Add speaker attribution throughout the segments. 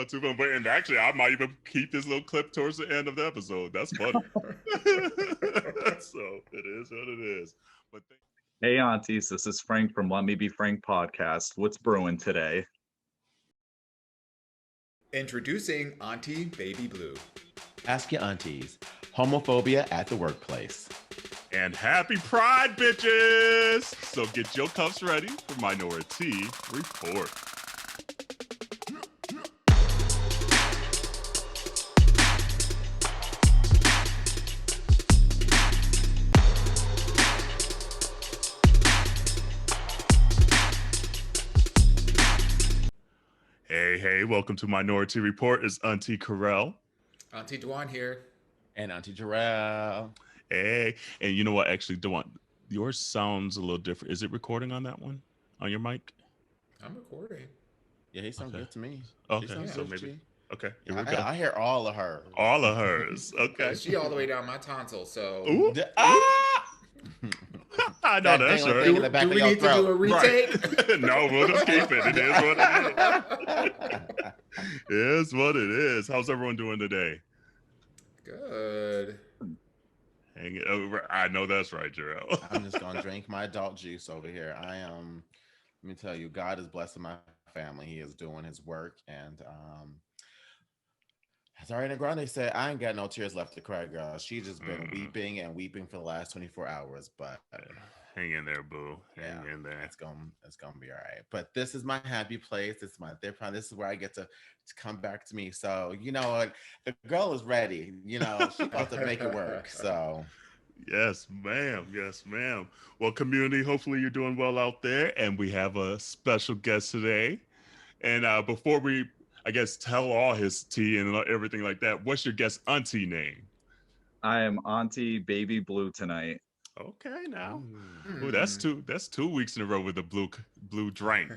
Speaker 1: not too fun. But and actually, I might even keep this little clip towards the end of the episode. That's funny. So it is what it is. But
Speaker 2: hey, aunties, this is Frank from Let Me Be Frank podcast. What's brewing today?
Speaker 3: Introducing Auntie Baby Blue.
Speaker 4: Ask your aunties. Homophobia at the workplace.
Speaker 1: And happy Pride, bitches! So get your cups ready for Minority Report. Hey, welcome to Minority Report. It's Auntie Kerel.
Speaker 3: Auntie Dawon here.
Speaker 4: And Auntie Jerrell.
Speaker 1: Hey, and you know what? Actually, Dawon, yours sounds a little different. Is it recording on that one? On your mic?
Speaker 3: I'm recording.
Speaker 4: Yeah, he sounds good to me.
Speaker 1: Okay, so maybe. Okay, here we go.
Speaker 4: I hear all of her.
Speaker 1: All of hers. Okay.
Speaker 3: She all the way down my tonsil, so.
Speaker 1: Ooh. I know that's right.
Speaker 3: Do we need to do a retake?
Speaker 1: Right. No, we'll just keep it. It is what it is. It is what it is. How's everyone doing today?
Speaker 3: Good.
Speaker 1: Hang it over. I know that's right, Jerrell.
Speaker 4: I'm just gonna drink my adult juice over here. I am. Let me tell you, God is blessing my family. He is doing His work, and as Ariana Grande said, I ain't got no tears left to cry, girl. She just been weeping and weeping for the last 24 hours. But
Speaker 1: hang in there, boo. Hang in there.
Speaker 4: It's gonna be all right. But this is my happy place. This is my therapy. This is where I get to come back to me. So you know what, the girl is ready. You know, she's about to make it work. So
Speaker 1: yes, ma'am. Yes, ma'am. Well, community, hopefully you're doing well out there, and we have a special guest today. And before we, I guess, tell all his tea and everything like that, what's your guest auntie name?
Speaker 2: I am Auntie Baby Blue tonight.
Speaker 1: Okay, now. Ooh, that's 2 weeks in a row with the blue drink.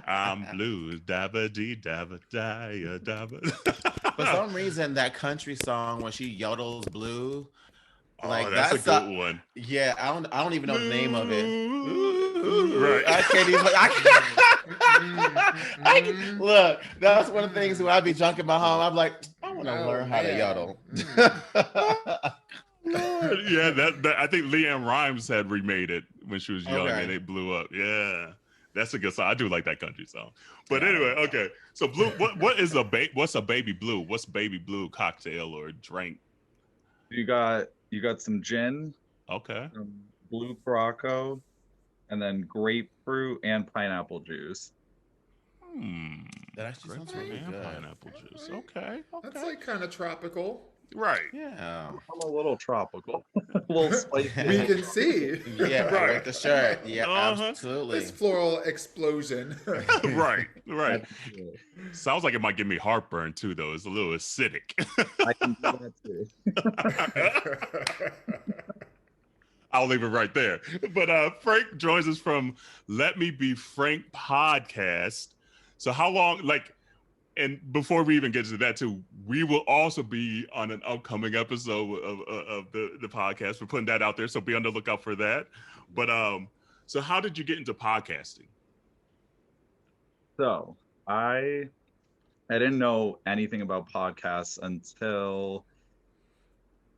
Speaker 1: I'm blue, dabba dee dabba die dabba.
Speaker 4: For some reason, that country song when she yodels blue,
Speaker 1: like that's a good one.
Speaker 4: Yeah, I don't even know the name of it.
Speaker 1: Right.
Speaker 4: I can't even. Look, that's one of the things when I be drunk in my home. I'm like, I want to learn how to yodel.
Speaker 1: Yeah, that I think Leanne Rimes had remade it when she was young, and it blew up. Yeah, that's a good song. I do like that country song. But anyway, okay. So blue, what's a baby blue? What's baby blue cocktail or drink?
Speaker 2: You got some gin.
Speaker 1: Okay.
Speaker 2: Blue Morocco, and then grapefruit and pineapple juice.
Speaker 4: That actually sounds really good.
Speaker 1: Pineapple juice. Okay.
Speaker 3: That's like kind of tropical.
Speaker 1: Right.
Speaker 4: Yeah.
Speaker 2: I'm a little tropical. A little spicy.
Speaker 3: We can see.
Speaker 4: Yeah, right. With the shirt. Yeah, absolutely.
Speaker 3: This floral explosion.
Speaker 1: Right. Sounds like it might give me heartburn too, though. It's a little acidic.
Speaker 2: I can do that too.
Speaker 1: I'll leave it right there. But Frank joins us from Let Me Be Frank podcast. So how long, and before we even get to that too, we will also be on an upcoming episode of the podcast. We're putting that out there, so be on the lookout for that. But so how did you get into podcasting?
Speaker 2: So I didn't know anything about podcasts until,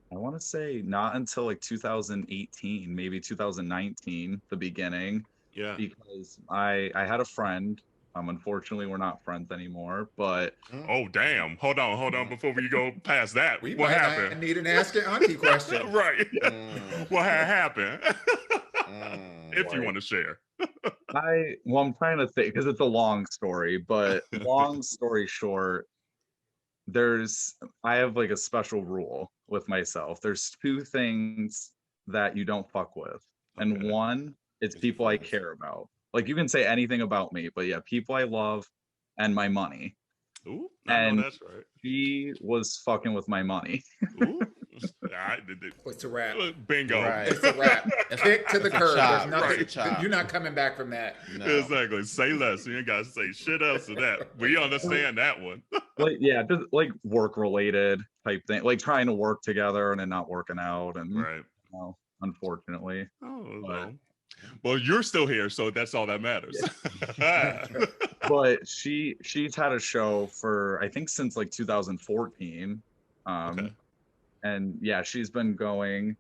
Speaker 2: I want to say not until like 2018, maybe 2019, the beginning.
Speaker 1: Yeah.
Speaker 2: Because I had a friend. Unfortunately, we're not friends anymore, but...
Speaker 1: Oh, damn. Hold on. Before we go past that, what happened?
Speaker 3: I need an Ask Your Auntie question.
Speaker 1: Right. What had happened? If you want to share.
Speaker 2: I'm trying to think, because it's a long story, but long story short, I have like a special rule with myself. There's 2 things that you don't fuck with. And one, it's people I care about. Like, you can say anything about me, but yeah, people I love and my money.
Speaker 1: Ooh,
Speaker 2: and
Speaker 1: that's right.
Speaker 2: She was fucking with my money.
Speaker 1: Ooh.
Speaker 3: It's a wrap.
Speaker 1: Bingo.
Speaker 4: Right.
Speaker 3: It's a wrap. Kick to the curb. There's nothing.
Speaker 4: Right.
Speaker 3: You're not coming back from that.
Speaker 4: No.
Speaker 1: Exactly. Say less. You ain't got to say shit else to that. We understand that one.
Speaker 2: Just like work related type thing, like trying to work together and then not working out, and
Speaker 1: right.
Speaker 2: Unfortunately.
Speaker 1: Oh, well. Well, you're still here, so that's all that matters.
Speaker 2: But she's had a show for, I think, since like 2014.
Speaker 1: Okay.
Speaker 2: And yeah, she's been going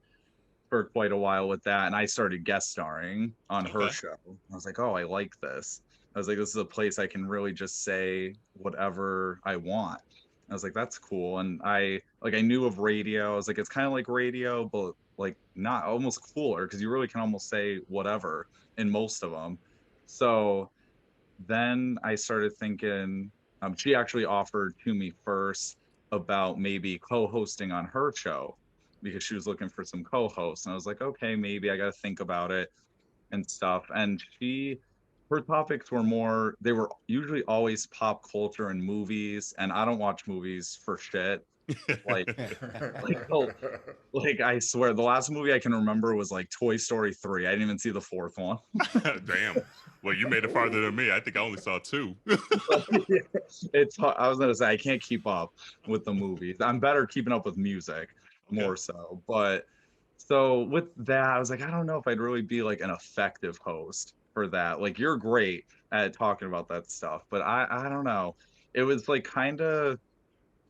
Speaker 2: for quite a while with that. And I started guest starring on her show. I was like, oh, I like this. I was like, this is a place I can really just say whatever I want. I was like, that's cool. And I knew of radio. I was like, it's kind of like radio, but like not, almost cooler, because you really can almost say whatever in most of them. So then I started thinking, she actually offered to me first about maybe co-hosting on her show, because she was looking for some co-hosts. And I was like, okay, maybe I got to think about it and stuff. And her topics were they were usually always pop culture and movies. And I don't watch movies for shit. Like I swear, the last movie I can remember was like Toy Story 3. I didn't even see the fourth one.
Speaker 1: Damn. Well, you made it farther than me. I think I only saw 2.
Speaker 2: It's hard. I was gonna say I can't keep up with the movies. I'm better keeping up with music, more so. But so with that, I was like, I don't know if I'd really be like an effective host for that. Like, you're great at talking about that stuff, but I don't know. It was like kind of,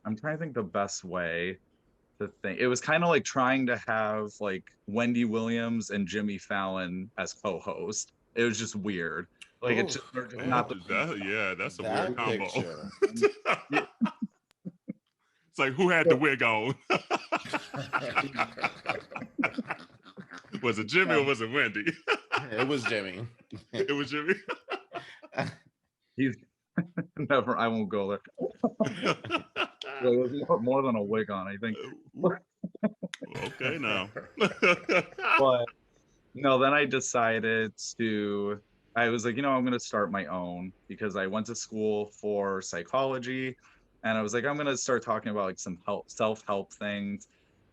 Speaker 2: I'm trying to think the best way to think. It was kind of like trying to have like Wendy Williams and Jimmy Fallon as co-host. It was just weird. Like, it's just not
Speaker 1: that's a weird combo. It's like, who had the wig on? Was it Jimmy or was it Wendy?
Speaker 4: It was Jimmy.
Speaker 1: It was Jimmy.
Speaker 2: He's never. I won't go there. There was more than a wig on, I think.
Speaker 1: Okay, now.
Speaker 2: But no, then I decided I was like, I'm going to start my own, because I went to school for psychology, and I was like, I'm going to start talking about like some self-help things.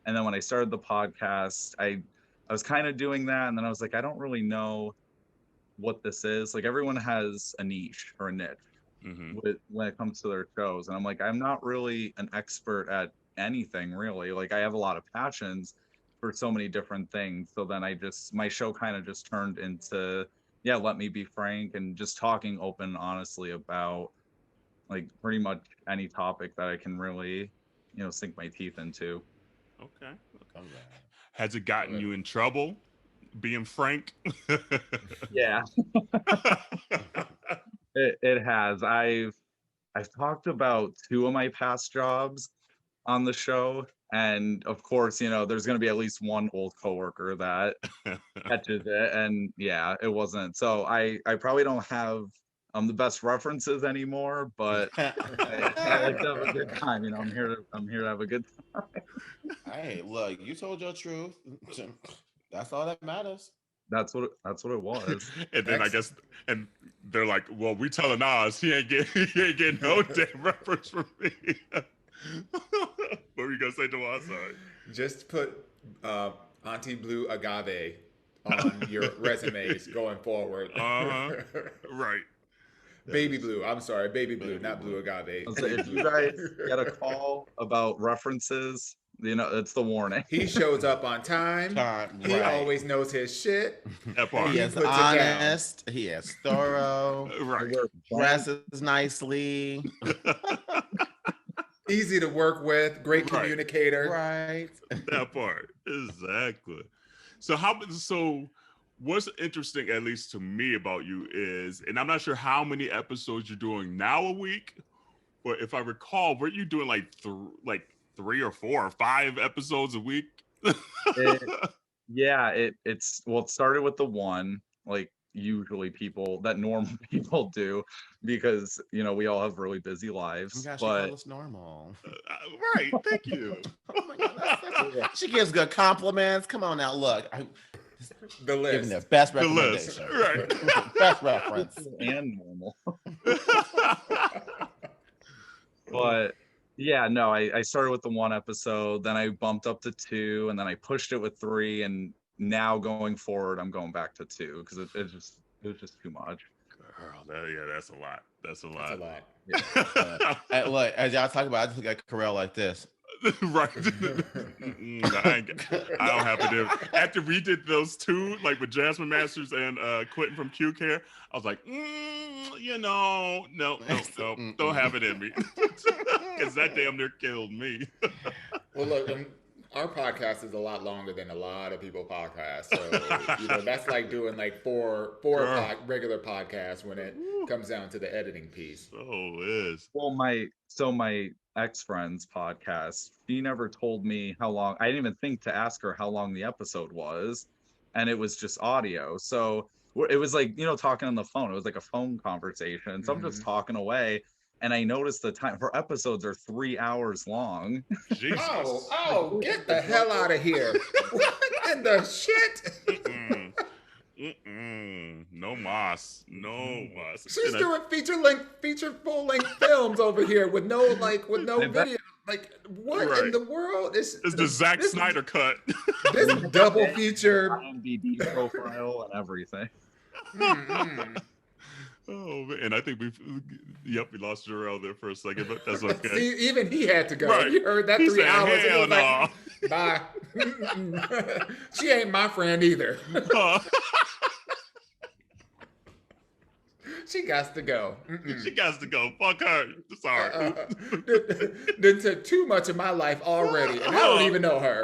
Speaker 2: And then when I started the podcast, I was kind of doing that. And then I was like, I don't really know what this is. Like, everyone has a niche or a niche when it comes to their shows. And I'm like, I'm not really an expert at anything, really. Like, I have a lot of passions for so many different things. So then my show kind of just turned into, Let Me Be Frank, and just talking open, honestly, about like pretty much any topic that I can really, sink my teeth into.
Speaker 1: Okay. Has it gotten you in trouble being frank?
Speaker 2: Yeah. It has. I've talked about 2 of my past jobs on the show, and of course, there's going to be at least one old coworker that catches it, and it wasn't. So I probably don't have the best references anymore, but I like to have a good time. I'm here to have a good time.
Speaker 4: Hey, look, you told your truth. That's all that matters.
Speaker 2: That's what it was.
Speaker 1: And then I guess, and they're like, well, we telling Oz he ain't getting no damn reference from me. What were you gonna say, Dawon? Sorry.
Speaker 3: Just put Auntie Blue Agave on your resumes going forward.
Speaker 1: Right.
Speaker 3: Baby Blue. I'm sorry, Baby Blue, not Blue Agave.
Speaker 2: If you guys get a call about references, it's the warning.
Speaker 3: He shows up on time. He always knows his shit.
Speaker 1: That part.
Speaker 4: He is honest. He is thorough.
Speaker 1: Right.
Speaker 4: Dresses nicely.
Speaker 3: Easy to work with. Great communicator.
Speaker 4: Right.
Speaker 1: That part. Exactly. So what's interesting, at least to me, about you is, and I'm not sure how many episodes you're doing now a week, but if I recall, were you doing like 3 or 4 or 5 episodes a week?
Speaker 2: It started with the one, like usually normal people do, because we all have really busy lives.
Speaker 4: Oh my gosh,
Speaker 2: but
Speaker 4: she called us normal.
Speaker 1: Right, thank you.
Speaker 4: Oh my God, she gives good compliments. Come on now, look.
Speaker 3: The list.
Speaker 4: Giving the best
Speaker 1: The
Speaker 4: recommendation.
Speaker 1: list, right.
Speaker 4: Best reference.
Speaker 2: And normal. But I started with the 1 episode, then I bumped up to 2, and then I pushed it with 3, and now going forward, I'm going back to 2 because it was just too much.
Speaker 1: Girl, that's a lot. That's a lot.
Speaker 3: That's a lot.
Speaker 4: Look, as y'all talk about, I just look at Kerel like this.
Speaker 1: Right. I don't have to. After we did those two, like with Jasmine Masters and Quentin from Q Care, I was like, no, don't have it in me, because that damn near killed me.
Speaker 3: Well, look, our podcast is a lot longer than a lot of people podcasts, so that's like doing like four regular podcasts when it comes down to the editing piece.
Speaker 1: Oh, it is.
Speaker 2: Well, my ex-friend's podcast, she never told me how long. I didn't even think to ask her how long the episode was, and it was just audio. So it was like, talking on the phone. It was like a phone conversation. So I'm just talking away, and I noticed the time. Her episodes are 3 hours long.
Speaker 1: Jesus.
Speaker 3: Oh, get the hell out of here. What in the shit?
Speaker 1: No mas.
Speaker 3: She's doing feature full length films over here with no video. Like, what in the world? It's
Speaker 1: the Zack Snyder cut.
Speaker 3: This double feature
Speaker 2: IMDb profile and everything.
Speaker 1: Oh man, and I think we lost Jerrell there for a second, but that's okay.
Speaker 3: See, even he had to go.
Speaker 1: Right.
Speaker 3: You heard that
Speaker 1: he
Speaker 3: 3 hours.
Speaker 1: Hell
Speaker 3: and
Speaker 1: no.
Speaker 3: Like, bye. She ain't my friend either. She got to go.
Speaker 1: She got to go. Fuck her. Sorry.
Speaker 3: Done took too much of my life already, and I don't even know her.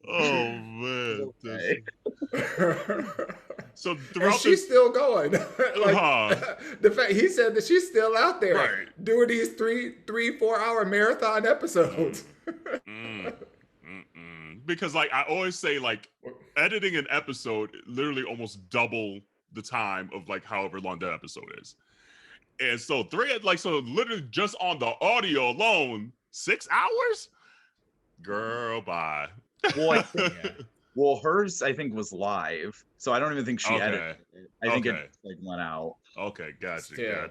Speaker 1: Oh man.
Speaker 2: Okay.
Speaker 1: So
Speaker 3: and she's still going. The fact he said that she's still out there,
Speaker 1: right,
Speaker 3: doing these 4 hour marathon episodes.
Speaker 1: Because like I always say, like editing an episode literally almost double the time of like however long that episode is. And so literally just on the audio alone, 6 hours? Girl, bye.
Speaker 2: Well, hers I think was live, so I don't even think she edited it. I think it like went out.
Speaker 1: Okay, gotcha.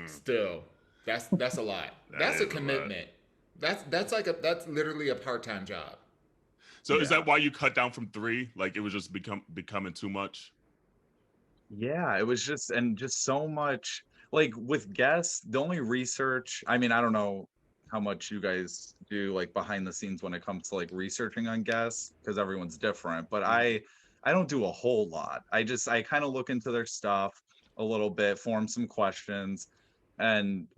Speaker 3: Still, that's a lot. That's a commitment. That's literally a part-time job.
Speaker 1: So is that why you cut down from 3? Like it was just becoming too much?
Speaker 2: Yeah, it was just so much. Like with guests, the only research, I mean, I don't know how much you guys do like behind the scenes when it comes to like researching on guests, because everyone's different, but I don't do a whole lot. I kind of look into their stuff a little bit, form some questions,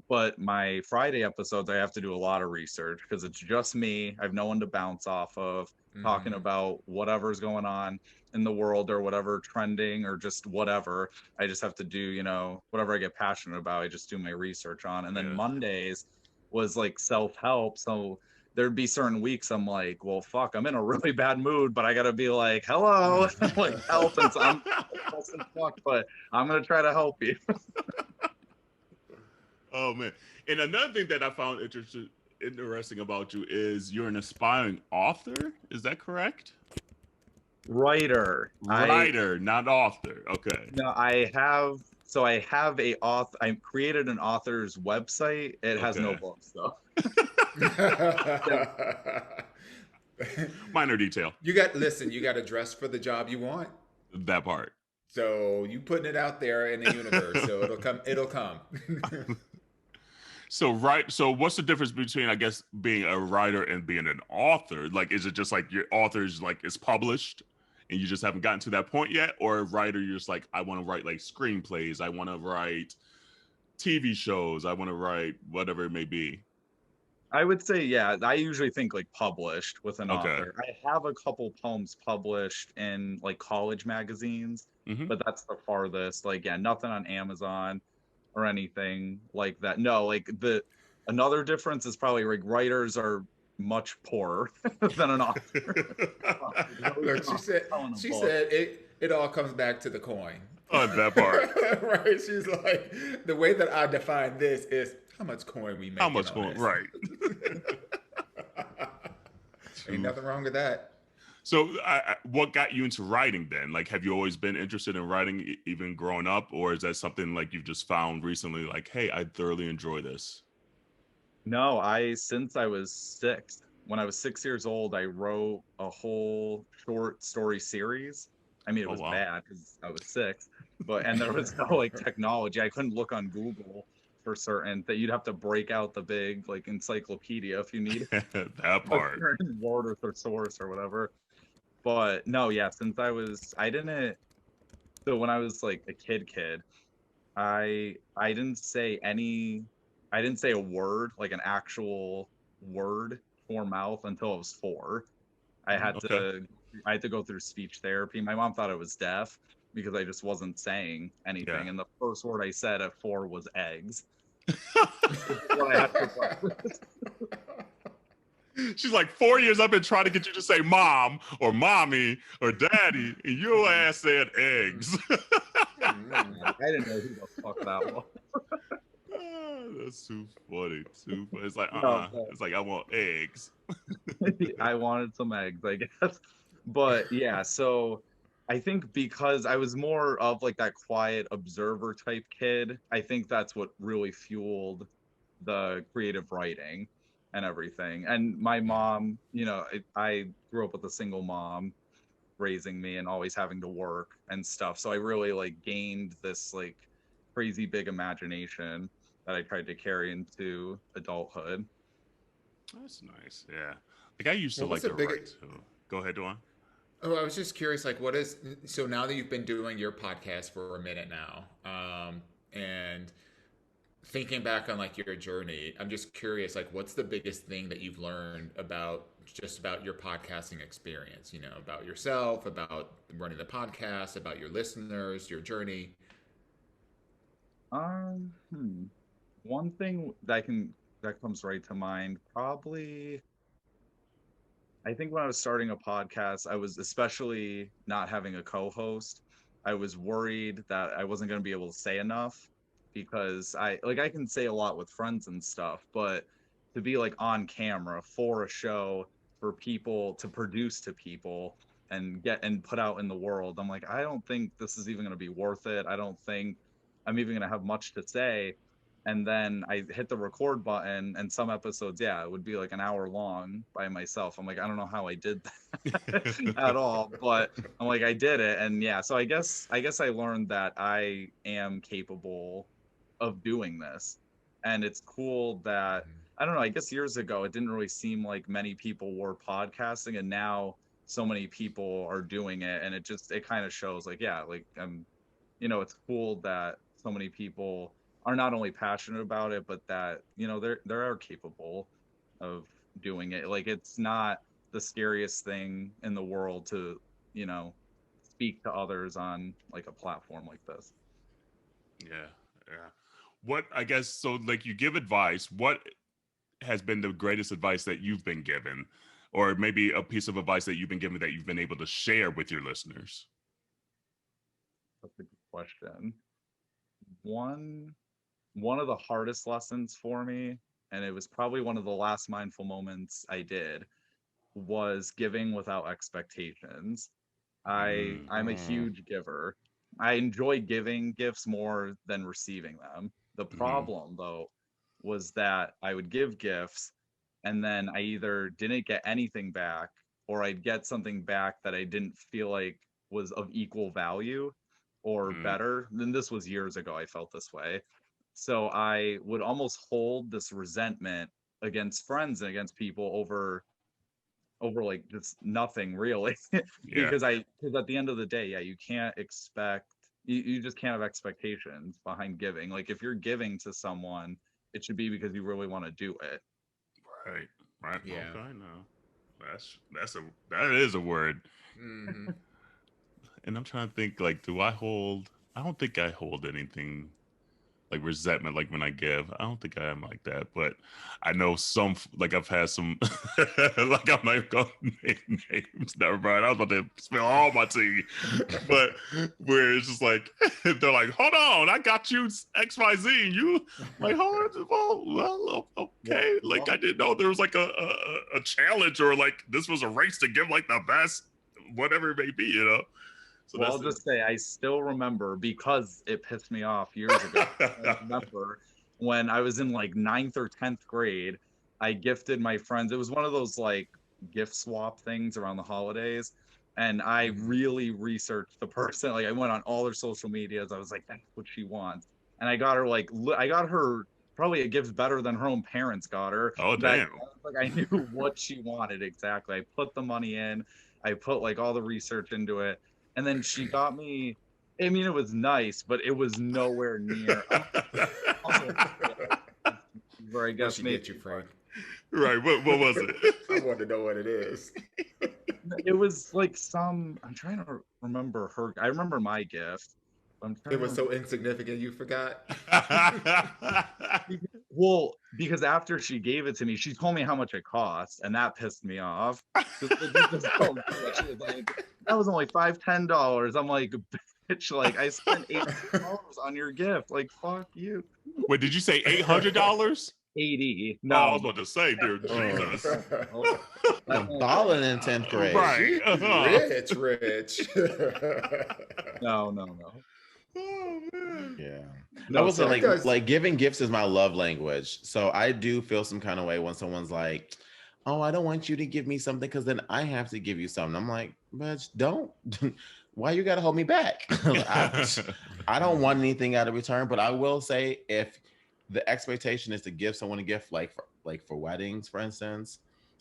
Speaker 2: but my Friday episodes, I have to do a lot of research because it's just me. I have no one to bounce off of, talking about whatever's going on in the world or whatever trending or just whatever. I just have to do, whatever I get passionate about, I just do my research on. And then Mondays was like self-help. So there'd be certain weeks I'm like, well, fuck, I'm in a really bad mood, but I gotta be like, hello, like help. And so I'm fuck, but I'm gonna try to help you.
Speaker 1: Oh man. And another thing that I found interesting about you is you're an aspiring author. Is that correct?
Speaker 2: Writer,
Speaker 1: not author. Okay.
Speaker 2: No, I have a author. I created an author's website. It has no books though.
Speaker 1: Minor detail.
Speaker 3: You got to dress for the job you want.
Speaker 1: That part.
Speaker 3: So you putting it out there in the universe, so it'll come.
Speaker 1: So what's the difference between, I guess, being a writer and being an author? Like, is it just like your author's like is published and you just haven't gotten to that point yet? Or a writer, you're just like, I want to write like screenplays, I want to write TV shows, I want to write whatever it may be?
Speaker 2: I would say, yeah, I usually think like published with an author. I have a couple poems published in like college magazines, but that's the farthest. Like, yeah, nothing on Amazon or anything like that. No, like another difference is probably like writers are much poorer than an author.
Speaker 3: Look, she said it all comes back to the coin.
Speaker 1: On that part.
Speaker 3: Right. She's like, the way that I define this is how much coin we make.
Speaker 1: How much coin, right.
Speaker 3: Ain't nothing wrong with that.
Speaker 1: So what got you into writing then? Like, have you always been interested in writing even growing up? Or is that something like you've just found recently, like, hey, I thoroughly enjoy this?
Speaker 2: No, since I was 6, when I was 6 years old, I wrote a whole short story series. I mean, it was bad because I was 6, and there was no like technology. I couldn't look on Google for certain that you'd have to break out the big like encyclopedia if you need
Speaker 1: that part.
Speaker 2: word or thesaurus or whatever. But no, yeah, since I didn't, so when I was like a kid, I didn't say a word, like an actual word for mouth until I was 4. I had to go through speech therapy. My mom thought I was deaf because I just wasn't saying anything. And the first word I said at 4 was eggs. What I had for breakfast.
Speaker 1: She's like, 4 years I've been trying to get you to say mom or mommy or daddy, and your ass said eggs.
Speaker 2: I didn't know who the fuck that was.
Speaker 1: That's too funny. Too funny. It's like, It's like, I want eggs.
Speaker 2: I wanted some eggs, I guess. But yeah, so I think because I was more of like that quiet observer type kid, I think that's what really fueled the creative writing and everything. And my mom, you know, I grew up with a single mom raising me and always having to work and stuff. So I really like gained this like crazy big imagination that I tried to carry into adulthood.
Speaker 1: That's nice. Yeah. Like I used to like to write too. Go ahead, Dawon.
Speaker 3: Oh, I was just curious, like, so now that you've been doing your podcast for a minute now, and thinking back on like your journey, I'm just curious, like, what's the biggest thing that you've learned about your podcasting experience, you know, about yourself, about running the podcast, about your listeners, your journey?
Speaker 2: One thing that comes right to mind, probably, I think when I was starting a podcast, I was, especially not having a co-host, I was worried that I wasn't going to be able to say enough, because I can say a lot with friends and stuff, but to be like on camera for a show for people to produce to people and get and put out in the world, I'm like, I don't think this is even going to be worth it. I don't think I'm even going to have much to say. And then I hit the record button, and some episodes, it would be like an hour long by myself. I'm like, I don't know how I did that at all, but I'm like, I did it. And yeah, so I guess I learned that I am capable of doing this. And it's cool that, I don't know, I guess years ago, it didn't really seem like many people were podcasting, and now so many people are doing it. And it kind of shows like, you know, it's cool that so many people are not only passionate about it, but that, you know, they are capable of doing it. Like, it's not the scariest thing in the world to, you know, speak to others on like a platform like this.
Speaker 1: Yeah. What, I guess, so like you give advice, what has been the greatest advice that you've been given, or maybe a piece of advice that you've been given that you've been able to share with your listeners?
Speaker 2: That's a good question. One of the hardest lessons for me, and it was probably one of the last mindful moments I did, was giving without expectations. I'm a huge giver. I enjoy giving gifts more than receiving them. The problem, though, was that I would give gifts, and then I either didn't get anything back, or I'd get something back that I didn't feel like was of equal value or better. Then this was years ago, I felt this way. So I would almost hold this resentment against friends and against people over like just nothing really. because at the end of the day, you can't expect, you just can't have expectations behind giving. Like, if you're giving to someone, it should be because you really want to do it.
Speaker 1: Right.
Speaker 3: Yeah.
Speaker 1: Okay, no. That is a word.
Speaker 3: Mm-hmm.
Speaker 1: And I'm trying to think, like, I don't think I hold anything like resentment, like when I give. I don't think I am like that, but I know some, like I've had some, like I'm not going to name names. Never mind. I was about to spill all my tea, but where it's just like, they're like, hold on, I got you XYZ, and you like, well, okay. Like, I didn't know there was like a challenge, or like this was a race to give like the best, whatever it may be, you know? So
Speaker 2: well, I'll just say I still remember, because it pissed me off years ago. I remember when I was in like 9th or 10th grade, I gifted my friends. It was one of those like gift swap things around the holidays. And I really researched the person. Like, I went on all their social medias. I was like, that's what she wants. And I got her probably a gift better than her own parents got her.
Speaker 1: Oh, damn.
Speaker 2: Like I knew what she wanted exactly. I put the money in, I put like all the research into it, and then she got me. I mean, it was nice, but it was nowhere near. Where I guess
Speaker 3: she get you, Frank.
Speaker 1: Right. What was it?
Speaker 3: I want to know what it is.
Speaker 2: It was like I'm trying to remember her. I remember my gift.
Speaker 3: It was so insignificant you forgot.
Speaker 2: Well, because after she gave it to me, she told me how much it cost, and that pissed me off. That was only $5-10. I'm like, bitch, like I spent $8 on your gift. Like, fuck you.
Speaker 1: Wait, did you say $800?
Speaker 2: 80.
Speaker 1: No, I was about to say, dude, Jesus.
Speaker 4: I'm balling in 10th grade.
Speaker 1: Right.
Speaker 3: Rich.
Speaker 2: No.
Speaker 1: Oh, man.
Speaker 4: Yeah.
Speaker 2: No,
Speaker 4: I was
Speaker 2: so
Speaker 4: like giving gifts is my love language. So I do feel some kind of way when someone's like, oh, I don't want you to give me something because then I have to give you something. I'm like, but don't. Why you got to hold me back? I don't want anything out of return, but I will say if the expectation is to give someone a gift, like for weddings, for instance.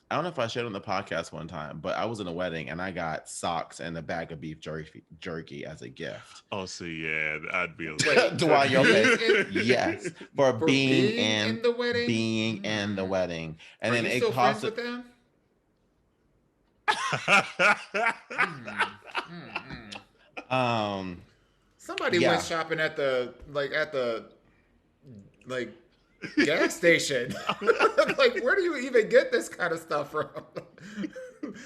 Speaker 4: I don't know if I shared on the podcast one time, but I was in a wedding and I got socks and a bag of beef jerky as a gift.
Speaker 1: Oh, see, yeah, I'd be.
Speaker 4: Dawon, you okay? Yes, for being in
Speaker 3: the wedding.
Speaker 4: Being in the wedding, and
Speaker 3: Are
Speaker 4: then
Speaker 3: you
Speaker 4: it
Speaker 3: still
Speaker 4: cost.
Speaker 3: friends with them? Somebody went shopping at the gas station. Like, where do you even get this kind of stuff from?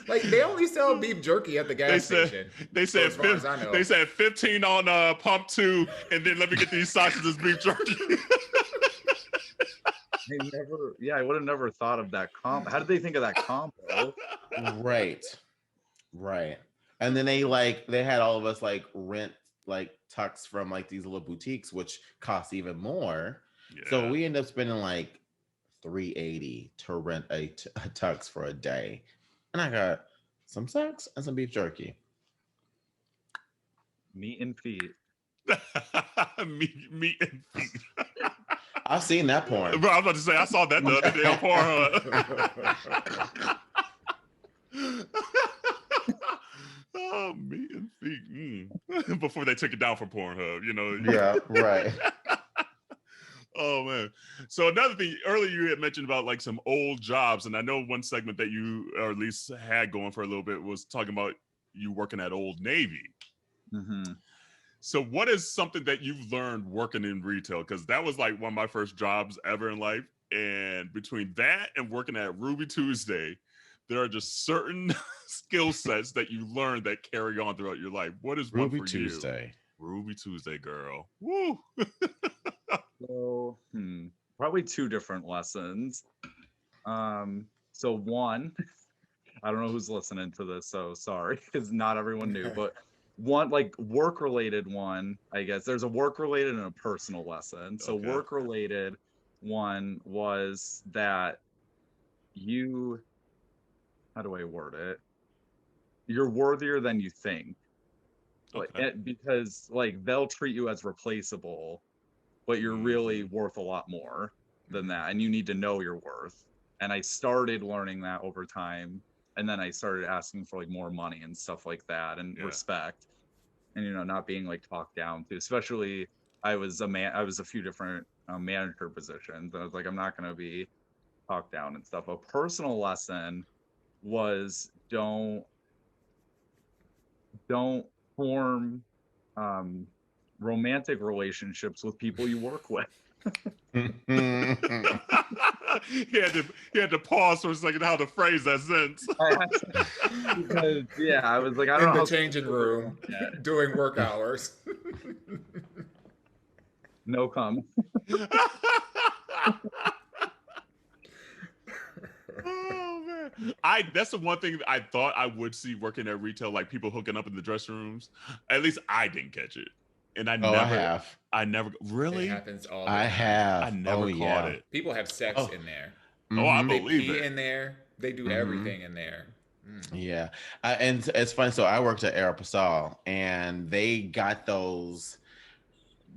Speaker 3: Like, they only sell beef jerky at the gas station.
Speaker 1: They said 15 on pump 2, and then let me get these socks as beef jerky.
Speaker 2: I would have never thought of that comp. How did they think of that combo?
Speaker 4: Right. And then they had all of us like rent like tux from like these little boutiques, which cost even more. Yeah. So we end up spending like $380 to rent a tux for a day, and I got some socks and some beef jerky.
Speaker 2: Meat and feet.
Speaker 1: meat and feet.
Speaker 4: I've seen that porn.
Speaker 1: Bro, I was about to say I saw that the other day on Pornhub. Oh, meat and feet. Before they took it down from Pornhub, you know.
Speaker 4: Yeah, right.
Speaker 1: Oh man. So another thing, earlier you had mentioned about like some old jobs, and I know one segment that you, or at least had going for a little bit, was talking about you working at Old Navy. Mm-hmm. So what is something that you've learned working in retail? Because that was like one of my first jobs ever in life. And between that and working at Ruby Tuesday, there are just certain skill sets that you learn that carry on throughout your life. What is
Speaker 4: Ruby
Speaker 1: one for
Speaker 4: Tuesday?
Speaker 1: You? Ruby Tuesday, girl. Woo!
Speaker 2: So, probably two different lessons. So one, I don't know who's listening to this, so sorry, because not everyone knew, but one like work-related one, I guess. There's a work-related and a personal lesson. So work-related one was that how do I word it? You're worthier than you think. Because like they'll treat you as replaceable, but you're really worth a lot more than that, and you need to know your worth. And I started learning that over time, and then I started asking for like more money and stuff like that, and respect, and not being like talked down to. Especially I was a few different manager positions, and I was like, I'm not going to be talked down and stuff. A personal lesson was don't form romantic relationships with people you work with.
Speaker 1: He had to pause for a second how to phrase that sentence.
Speaker 2: Because I was like, I don't know.
Speaker 3: In the changing room, doing work hours.
Speaker 2: No comment.
Speaker 1: Oh man, that's the one thing I thought I would see working at retail, like people hooking up in the dressing rooms. At least I didn't catch it, and I never really.
Speaker 3: It happens all the time.
Speaker 4: I
Speaker 1: never caught it.
Speaker 3: People have sex in there.
Speaker 1: Oh, I believe
Speaker 3: they
Speaker 1: it.
Speaker 3: pee in there. They do everything in there.
Speaker 4: Yeah, and it's funny. So I worked at Aeropostale, and they got those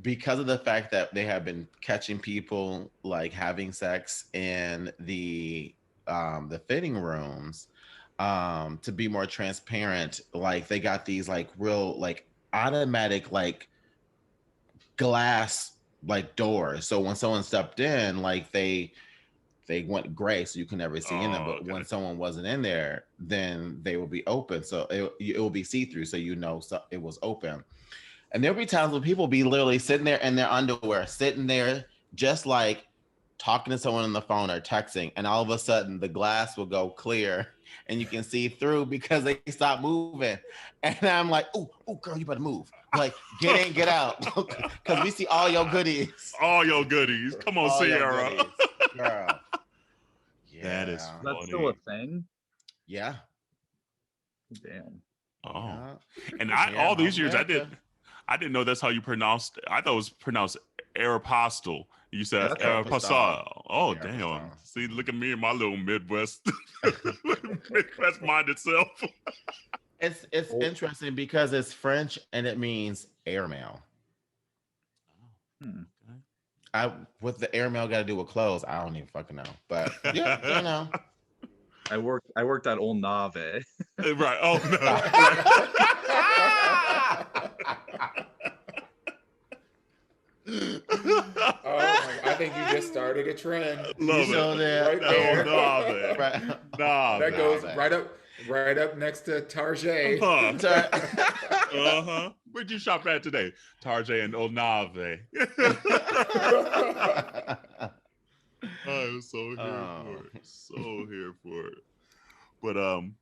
Speaker 4: because of the fact that they have been catching people like having sex in the fitting rooms, to be more transparent, like they got these like real like automatic like glass like doors. So when someone stepped in, like they went gray, so you can never see in them. But when someone wasn't in there, then they will be open. So it will be see-through, so so it was open. And there'll be times when people be literally sitting there in their underwear, sitting there just like talking to someone on the phone or texting, and all of a sudden the glass will go clear and you can see through because they stop moving. And I'm like, oh, girl, you better move. Like, get in, get out. Because we see all your goodies.
Speaker 1: All your goodies. Come on, Sierra.
Speaker 4: Girl.
Speaker 1: Yeah. That is funny.
Speaker 2: That's still a thing?
Speaker 4: Yeah.
Speaker 2: Damn.
Speaker 1: Oh. Yeah. And all these years, I didn't know that's how you pronounced it. I thought it was pronounced Aeropostale. You said Aeropostale. Oh, damn. See, look at me and my little Midwest minded self.
Speaker 4: It's interesting because it's French and it means airmail. What the airmail got to do with clothes, I don't even fucking know. But yeah, you know.
Speaker 2: I worked at Old Nave.
Speaker 1: Right. Oh no.
Speaker 3: I think you just started a trend.
Speaker 1: Love it.
Speaker 3: Right there.
Speaker 1: That
Speaker 3: goes right up next to Tarjay.
Speaker 1: Where'd you shop at today? Tarjay and Old Nave. I'm so here for it.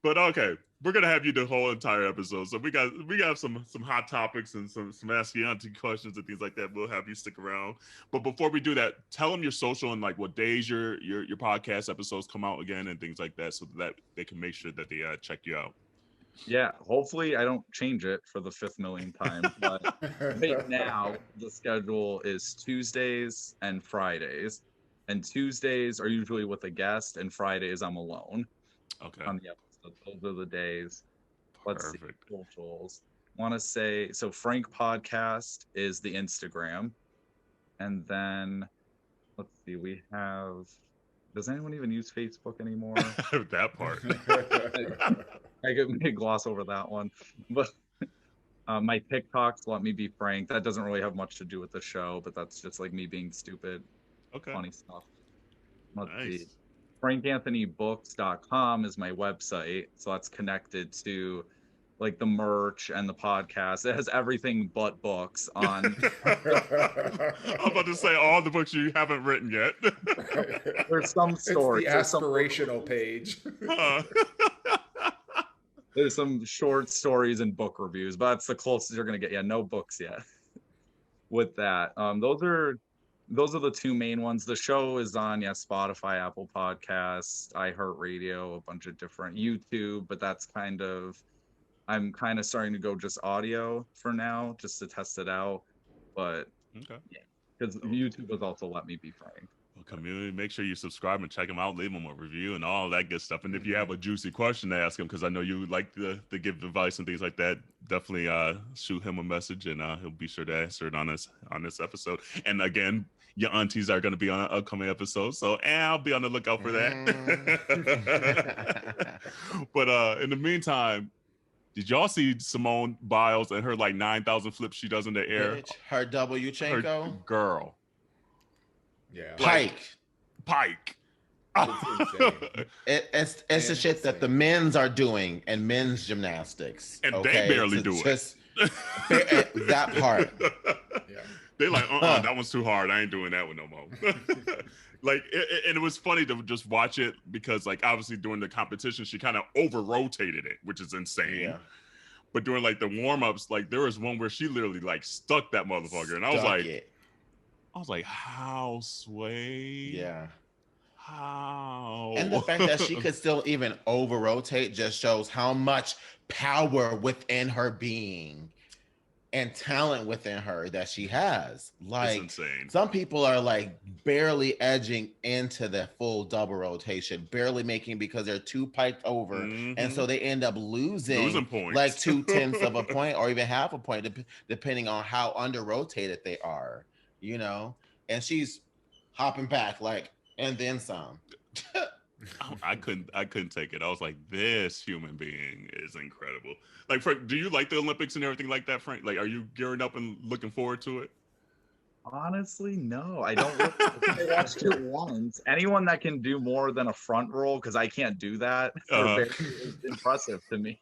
Speaker 1: But okay, we're gonna have you the whole entire episode. So we got some hot topics and some Ask Your Auntie questions and things like that. We'll have you stick around. But before we do that, tell them your social and like what days your podcast episodes come out again and things like that, so that they can make sure that they check you out.
Speaker 2: Yeah, hopefully I don't change it for the 5th millionth time. But right now the schedule is Tuesdays and Fridays. And Tuesdays are usually with a guest, and Fridays I'm alone.
Speaker 1: Okay.
Speaker 2: On the episode. Those are the days.
Speaker 1: Perfect.
Speaker 2: Let's see, socials. Want to say, so Frank Podcast is the Instagram. And then, let's see, we have, does anyone even use Facebook anymore?
Speaker 1: That part.
Speaker 2: I may gloss over that one. But my TikToks, Let Me Be Frank. That doesn't really have much to do with the show, but that's just like me being stupid.
Speaker 1: Okay.
Speaker 2: Funny stuff. Let's see. FrankAnthonyBooks.com is my website. So that's connected to like the merch and the podcast. It has everything but books on.
Speaker 1: I'm about to say all the books you haven't written yet.
Speaker 2: There's some stories.
Speaker 3: It's the aspirational page.
Speaker 2: There's some short stories and book reviews, but that's the closest you're going to get. Yeah, no books yet. With that, those are the two main ones. The show is on Spotify, Apple Podcasts, iHeartRadio, a bunch of different YouTube, but I'm kind of starting to go just audio for now, just to test it out. But
Speaker 1: okay,
Speaker 2: yeah, because YouTube has also Let Me Be Frank.
Speaker 1: Well, community, make sure you subscribe and check them out, leave them a review and all that good stuff. And if you have a juicy question to ask him, because I know you like to give advice and things like that, definitely shoot him a message and he'll be sure to answer it on this episode. And again, your aunties are going to be on an upcoming episode, so I'll be on the lookout for that. But in the meantime, did y'all see Simone Biles and her like 9,000 flips she does in the air?
Speaker 4: Her Double Yurchenko?
Speaker 1: Girl.
Speaker 3: Yeah.
Speaker 4: Pike. It's the shit that the men's are doing in men's gymnastics.
Speaker 1: And they barely do it.
Speaker 4: That part.
Speaker 3: Yeah.
Speaker 1: They like, that one's too hard. I ain't doing that one no more. And it was funny to just watch it because, like, obviously during the competition, she kind of over-rotated it, which is insane. Yeah. But during, like, the warm-ups, like, there was one where she literally, like, stuck that motherfucker. And I was like, how, Sway?
Speaker 4: Yeah.
Speaker 1: How?
Speaker 4: And the fact that she could still even over-rotate just shows how much power within her being. and talent within her that she has. Like,
Speaker 1: it's insane.
Speaker 4: some people are like barely edging into the full double rotation, barely making because they're too piped over, and so they end up losing
Speaker 1: points,
Speaker 4: like 2/10 of a point or even half a point, depending on how under rotated they are, you know. And she's hopping back like, and then some.
Speaker 1: I couldn't take it. I was like, this human being is incredible. Like, Frank, do you like the Olympics and everything like that, Frank? Like, are you gearing up and looking forward to it?
Speaker 2: Honestly, no. I don't. I watched it once. Anyone that can do more than a front roll, because I can't do that, is impressive to me.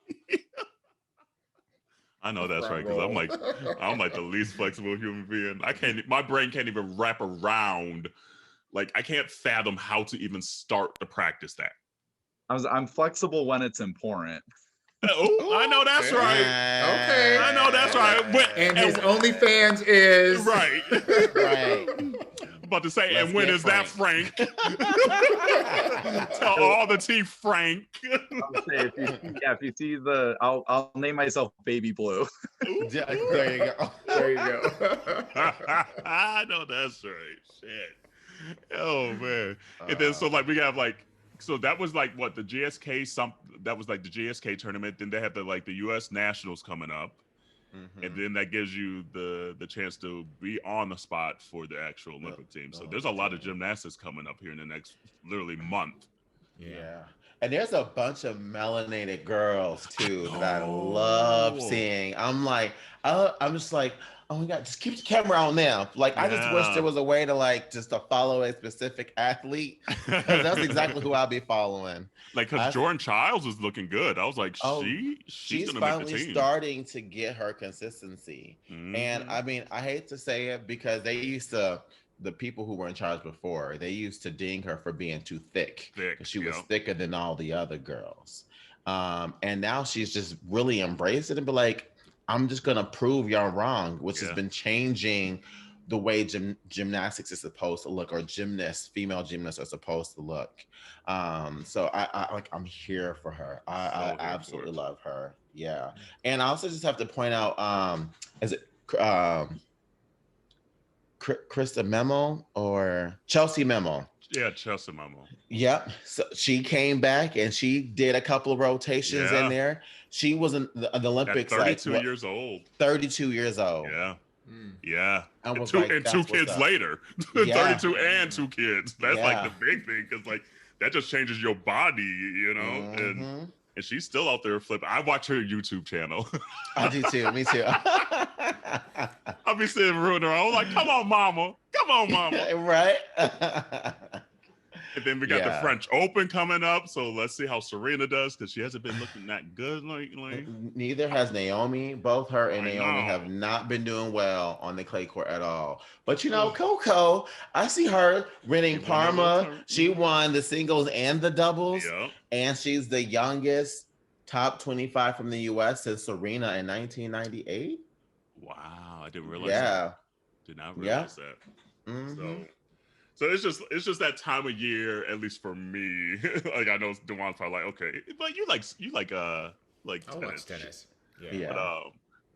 Speaker 1: I know that's right, because I'm like the least flexible human being. My brain can't even wrap around. Like, I can't fathom how to even start to practice that.
Speaker 2: I'm flexible when it's important.
Speaker 1: Oh, I know that's right.
Speaker 3: Okay.
Speaker 1: I know that's right.
Speaker 3: And his OnlyFans is
Speaker 1: right.
Speaker 4: Right.
Speaker 1: I'm about to say,
Speaker 4: Let's
Speaker 1: and when
Speaker 4: get
Speaker 1: is that, Frank? Tell all the tea, Frank.
Speaker 2: I'll say if you see I'll name myself Baby Blue.
Speaker 4: There you go.
Speaker 3: there you go.
Speaker 1: I know that's right. Shit. Oh man. And then so like we have like, so that was like what, the GSK that was like the GSK tournament. Then they had the US Nationals coming up. And then that gives you the chance to be on the spot for the actual Olympic team. So there's a lot of gymnastics coming up here in the next literally month.
Speaker 4: Yeah. And there's a bunch of melanated girls too that I love seeing. I'm just like, oh my God, just keep the camera on them. Like, I just wish there was a way to like just to follow a specific athlete. That's exactly who I'll be following.
Speaker 1: Like, because Jordan Childs was looking good. I was like, she's gonna
Speaker 4: finally
Speaker 1: make the team.
Speaker 4: Starting to get her consistency. And I mean, I hate to say it because the people who were in charge before, they used to ding her for being too thick. She was thicker than all the other girls. And now she's just really embraced it and be like, I'm just gonna prove y'all wrong, which has been changing the way gymnastics is supposed to look, or female gymnasts are supposed to look. So I'm here for her. I absolutely love her. Yeah. And I also just have to point out, is it Krista Memo or Chelsea Memo?
Speaker 1: Yeah, Chelsea Memo.
Speaker 4: Yep. So she came back and she did a couple of rotations in there. She was in the Olympics.
Speaker 1: At 32 years old.
Speaker 4: 32 years old.
Speaker 1: Yeah. Yeah.
Speaker 4: And
Speaker 1: two kids later. 32 and 2 kids. That's like the big thing, because like that just changes your body, you know? And she's still out there flipping. I watch her YouTube channel.
Speaker 4: I do too. Me too.
Speaker 1: I'll be sitting rooting around. I'm like, come on, mama. Come on, mama.
Speaker 4: Right?
Speaker 1: And then we got the French Open coming up. So let's see how Serena does, because she hasn't been looking that good lately.
Speaker 4: Neither has Naomi. Both her and Naomi have not been doing well on the clay court at all. But you know, Coco, I see her winning Parma. She won the singles and the doubles.
Speaker 1: Yep.
Speaker 4: And she's the youngest top 25 from the US since Serena in 1998.
Speaker 1: Wow, I didn't realize that. Did not realize that. So it's just that time of year, at least for me. Like, I know Dawon's probably like, okay, but you like
Speaker 3: I watch tennis.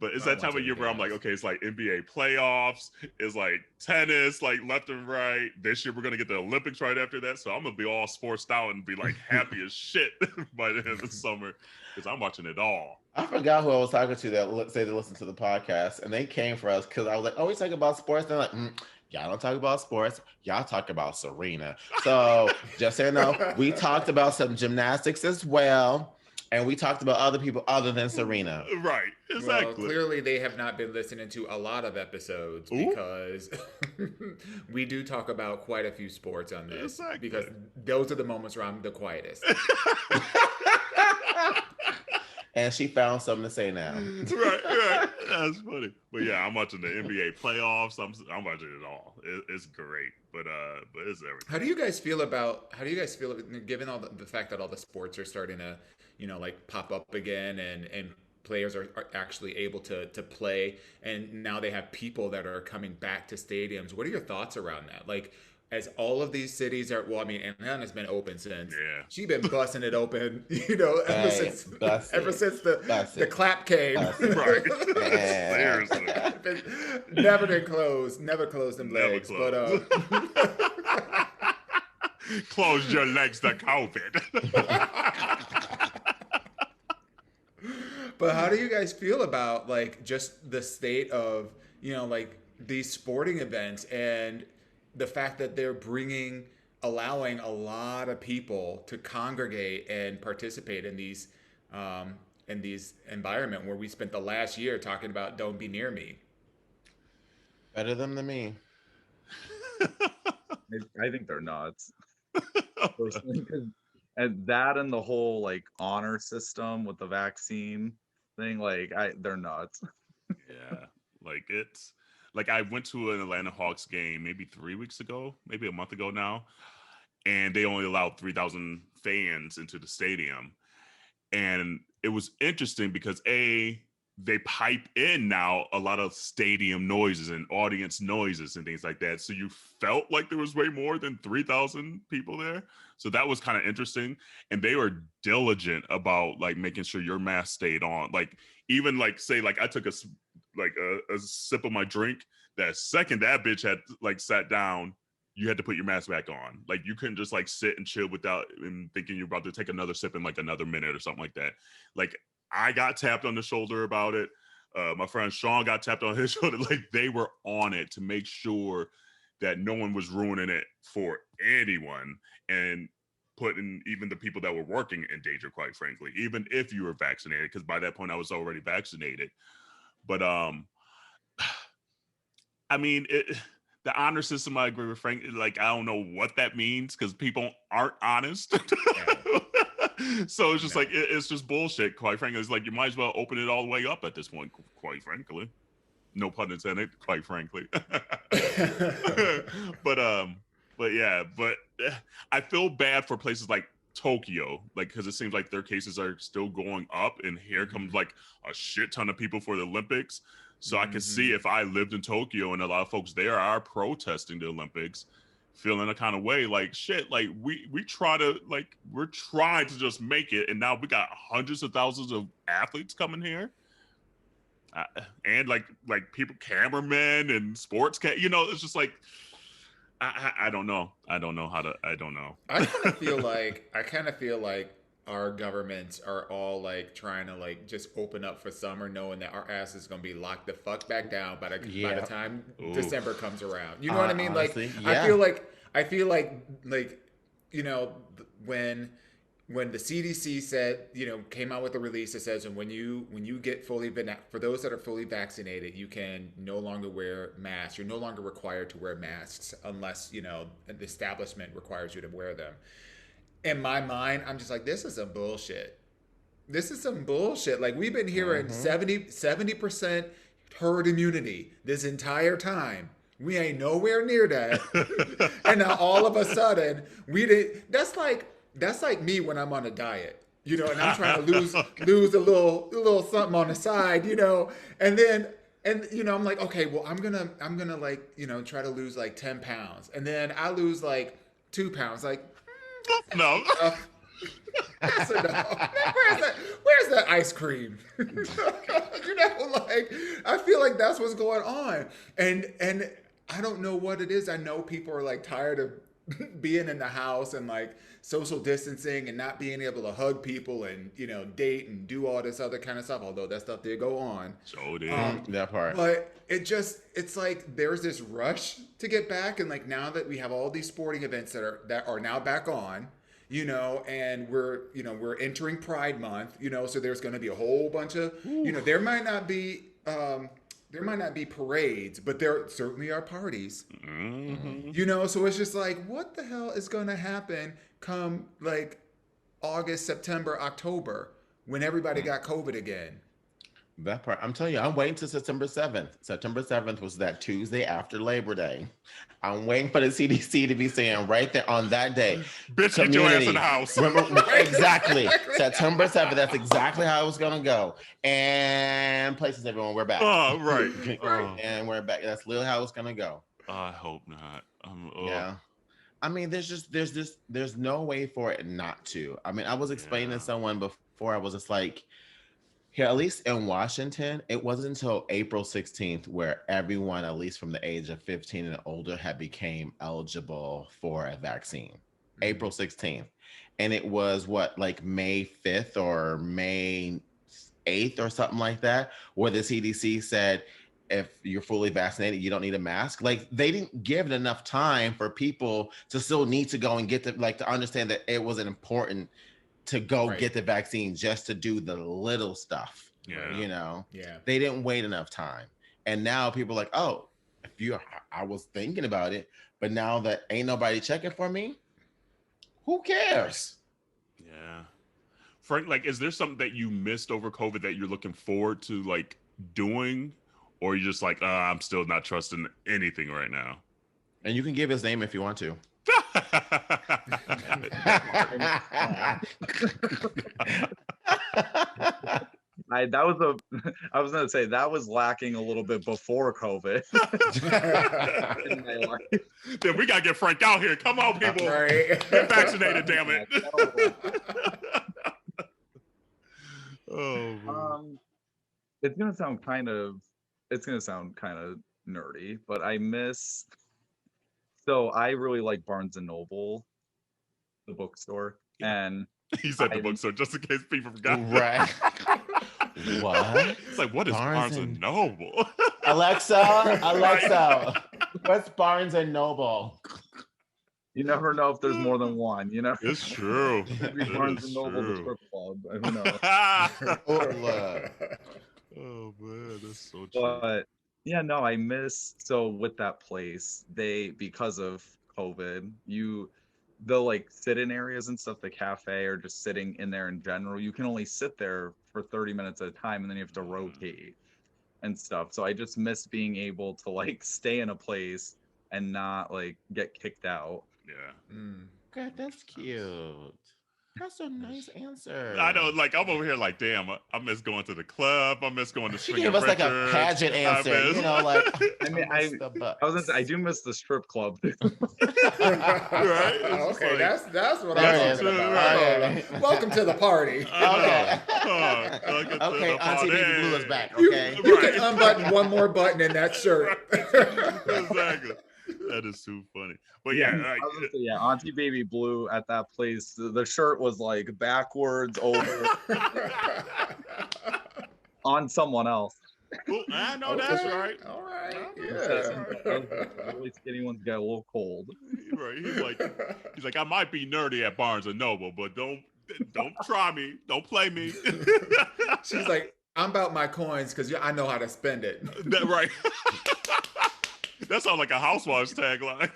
Speaker 1: But it's that time of year where I'm like, okay, it's like NBA playoffs, it's like tennis, like left and right. This year we're gonna get the Olympics right after that, so I'm gonna be all sportsed out and be like happy as shit by the end of the summer, because I'm watching it all.
Speaker 4: I forgot who I was talking to that say they listen to the podcast, and they came for us because I was like, oh, we talk about sports. They're like, y'all don't talk about sports. Y'all talk about Serena. So just so you know, we talked about some gymnastics as well. And we talked about other people other than Serena.
Speaker 1: Right, exactly.
Speaker 3: Well, clearly they have not been listening to a lot of episodes because we do talk about quite a few sports on this.
Speaker 1: Exactly.
Speaker 3: Because those are the moments where I'm the quietest.
Speaker 4: And she found something to say now.
Speaker 1: Right. That's funny. But yeah, I'm watching the NBA playoffs. I'm watching it all. It's great. But it's everything.
Speaker 3: How do you guys feel given all the fact that all the sports are starting to, like pop up again and players are actually able to play, and now they have people that are coming back to stadiums? What are your thoughts around that? Like, as all of these cities are, well, I mean, Atlanta's been open since.
Speaker 1: Yeah.
Speaker 3: She been busting it open, ever since the clap came.
Speaker 1: Right. Seriously.
Speaker 3: Never closed them legs.
Speaker 1: Closed.
Speaker 3: But
Speaker 1: close your legs to COVID.
Speaker 3: But how do you guys feel about like just the state of, like these sporting events and the fact that they're allowing a lot of people to congregate and participate in these environment where we spent the last year talking about don't be near me?
Speaker 4: Better them than me.
Speaker 2: I think they're nuts. And that and the whole like honor system with the vaccine thing, like they're nuts.
Speaker 1: Yeah, like it's like I went to an Atlanta Hawks game maybe 3 weeks ago, maybe a month ago now, and they only allowed 3,000 fans into the stadium. And it was interesting because they pipe in now a lot of stadium noises and audience noises and things like that. So you felt like there was way more than 3,000 people there. So that was kind of interesting. And they were diligent about like making sure your mask stayed on. Like even like say like I took a sip of my drink. That second that bitch had like sat down, you had to put your mask back on. Like you couldn't just like sit and chill without and thinking you're about to take another sip in like another minute or something like that. Like I got tapped on the shoulder about it. My friend Sean got tapped on his shoulder. Like they were on it to make sure that no one was ruining it for anyone and putting even the people that were working in danger, quite frankly, even if you were vaccinated, because by that point I was already vaccinated. But I mean, the honor system, I agree with Frank. Like, I don't know what that means because people aren't honest. So it's just like, it's just bullshit, quite frankly. It's like, you might as well open it all the way up at this point, quite frankly. No pun intended, quite frankly. But yeah, I feel bad for places like Tokyo, like, because it seems like their cases are still going up, and here comes like a shit ton of people for the Olympics. So I can see if I lived in Tokyo and a lot of folks there are protesting the Olympics, feeling a kind of way like shit, like we're trying to just make it, and now we got hundreds of thousands of athletes coming here, and like people, cameramen and sports it's just like I don't know I don't know.
Speaker 3: I kind of feel like our governments are all like trying to like just open up for summer, knowing that our ass is gonna be locked the fuck back down by the time December comes around. You know what I mean?
Speaker 4: Honestly,
Speaker 3: like
Speaker 4: yeah.
Speaker 3: I feel like when the CDC said, came out with a release that says, and when you get for those that are fully vaccinated, you can no longer wear masks. You're no longer required to wear masks unless, the establishment requires you to wear them. In my mind, I'm just like, this is some bullshit. Like, we've been hearing 70% herd immunity this entire time. We ain't nowhere near that. And now all of a sudden, that's like me when I'm on a diet, and I'm trying to lose a little something on the side, and then I'm like, okay, well, I'm gonna like, try to lose like 10 pounds, and then I lose like 2 pounds, like,
Speaker 1: no.
Speaker 3: Where's that ice cream? Like, I feel like that's what's going on, and I don't know what it is. I know people are like tired of being in the house and like social distancing and not being able to hug people and date and do all this other kind of stuff, although that stuff did go on.
Speaker 1: So did
Speaker 4: that part.
Speaker 3: But it's like there's this rush to get back, and like now that we have all these sporting events that are now back on, and we're entering Pride Month, so there's going to be a whole bunch of there might not be parades, but there certainly are parties. So it's just like, what the hell is going to happen come like August, September, October, when everybody got COVID again?
Speaker 4: That part, I'm telling you, I'm waiting till September 7th. September 7th was that Tuesday after Labor Day. I'm waiting for the CDC to be saying right there on that day,
Speaker 1: bitch, get your ass in the house.
Speaker 4: Exactly. September 7th, that's exactly how it was going to go. And places, everyone, we're back.
Speaker 1: Oh, right.
Speaker 4: And we're back. That's literally how it's going to go.
Speaker 1: I hope not.
Speaker 4: Yeah. I mean, there's no way for it not to. I mean, I was explaining to someone before, I was just like, here, at least in Washington, it wasn't until April 16th where everyone, at least from the age of 15 and older, had became eligible for a vaccine. April 16th. And it was like May 5th or May 8th or something like that, where the CDC said, if you're fully vaccinated, you don't need a mask. Like, they didn't give it enough time for people to still need to go and get to understand that it wasn't important to go get the vaccine, just to do the little stuff. You know? Yeah. They didn't wait enough time. And now people are like, oh, I was thinking about it, but now that ain't nobody checking for me, who cares?
Speaker 1: Yeah. Frank, like, is there something that you missed over COVID that you're looking forward to, like, doing? Or you're just like, I'm still not trusting anything right now?
Speaker 4: And you can give his name if you want to.
Speaker 2: I was gonna say that was lacking a little bit before COVID in my life.
Speaker 1: Then we gotta get Frank out here. Come on, people. Get vaccinated, damn it.
Speaker 2: It's gonna sound kind of nerdy, but so I really like Barnes and Noble, the bookstore, and
Speaker 1: he said the bookstore just in case people forgot.
Speaker 4: Right. What?
Speaker 1: It's like, what is Barnes and Noble?
Speaker 4: Alexa, what's Barnes and Noble?
Speaker 2: You never know if there's more than one, you know?
Speaker 1: It's true.
Speaker 2: Barnes and Noble, the strip club. Who knows?
Speaker 1: Oh man, that's so true.
Speaker 2: But yeah, no, I miss, so with that place, because of COVID, the like sit-in areas and stuff, the cafe, or just sitting in there in general, you can only sit there for 30 minutes at a time, and then you have to rotate and stuff. So I just miss being able to like stay in a place and not like get kicked out.
Speaker 1: Yeah.
Speaker 4: God, that's cute. That's a nice answer.
Speaker 1: I know, like, I'm over here like, damn, I miss going to the club. I miss going to
Speaker 4: She gave us like a pageant answer, you know, like.
Speaker 2: I mean, I was gonna say, I do miss the strip club.
Speaker 1: Right?
Speaker 3: Okay, like, that's what I'm talking about. Right. Welcome to the party.
Speaker 4: Okay. Okay, Auntie Baby Blue is back. Okay.
Speaker 3: You can unbutton one more button in that shirt.
Speaker 1: Exactly. That is too funny. But yeah,
Speaker 2: Auntie Baby Blue at that place, the shirt was like backwards over on someone else.
Speaker 1: Well, I know that's right.
Speaker 3: All right.
Speaker 2: Yeah. Really skinny ones got a little cold.
Speaker 1: Right. He's like, I might be nerdy at Barnes and Noble, but don't try me. Don't play me.
Speaker 3: She's like, I'm about my coins because I know how to spend it.
Speaker 1: Right. That sounds like a Housewives tagline.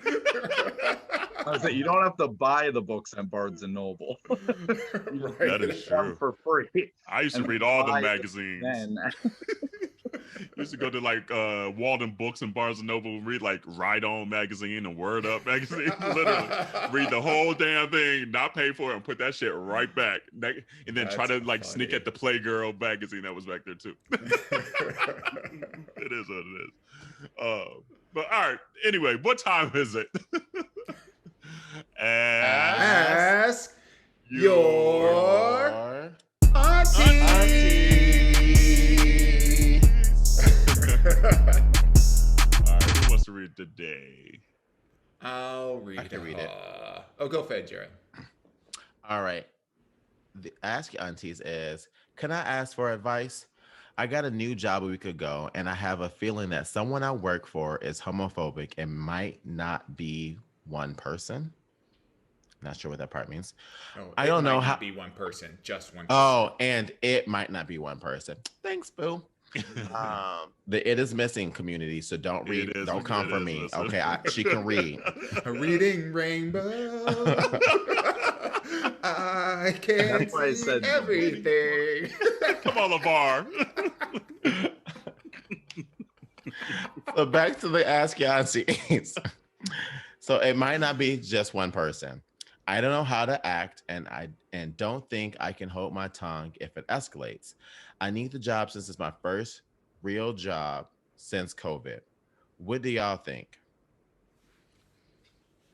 Speaker 2: I was like, you don't have to buy the books at Barnes and Noble.
Speaker 1: Right. That is true.
Speaker 2: For free.
Speaker 1: I used to read all the magazines. I used to go to like Walden Books and Barnes and Noble and read like Ride On magazine and Word Up magazine. Literally read the whole damn thing, not pay for it, and put that shit right back. And then try to like sneak at the Playgirl magazine that was back there too. It is what it is. But all right. Anyway, what time is it?
Speaker 3: Ask your auntie.
Speaker 1: All right, who wants to read today?
Speaker 3: I'll read it.
Speaker 4: I can read it.
Speaker 3: Go for it, Jerrell.
Speaker 4: All right. The Ask Your Aunties is, can I ask for advice? I got a new job a week ago, and I have a feeling that someone I work for is homophobic and might not be one person. Not sure what that part means. I don't know how.
Speaker 3: Be one person, just one person.
Speaker 4: Oh, and it might not be one person. Thanks, boo. The It Is Missing community, so don't read. Don't come for me. Missing. Okay, she can read.
Speaker 3: Reading rainbow. I can't see everything.
Speaker 1: Come on, LeVar.
Speaker 4: So back to the Ask Your Aunties. So it might not be just one person. I don't know how to act, and don't think I can hold my tongue if it escalates. I need the job since it's my first real job since COVID. What do y'all think?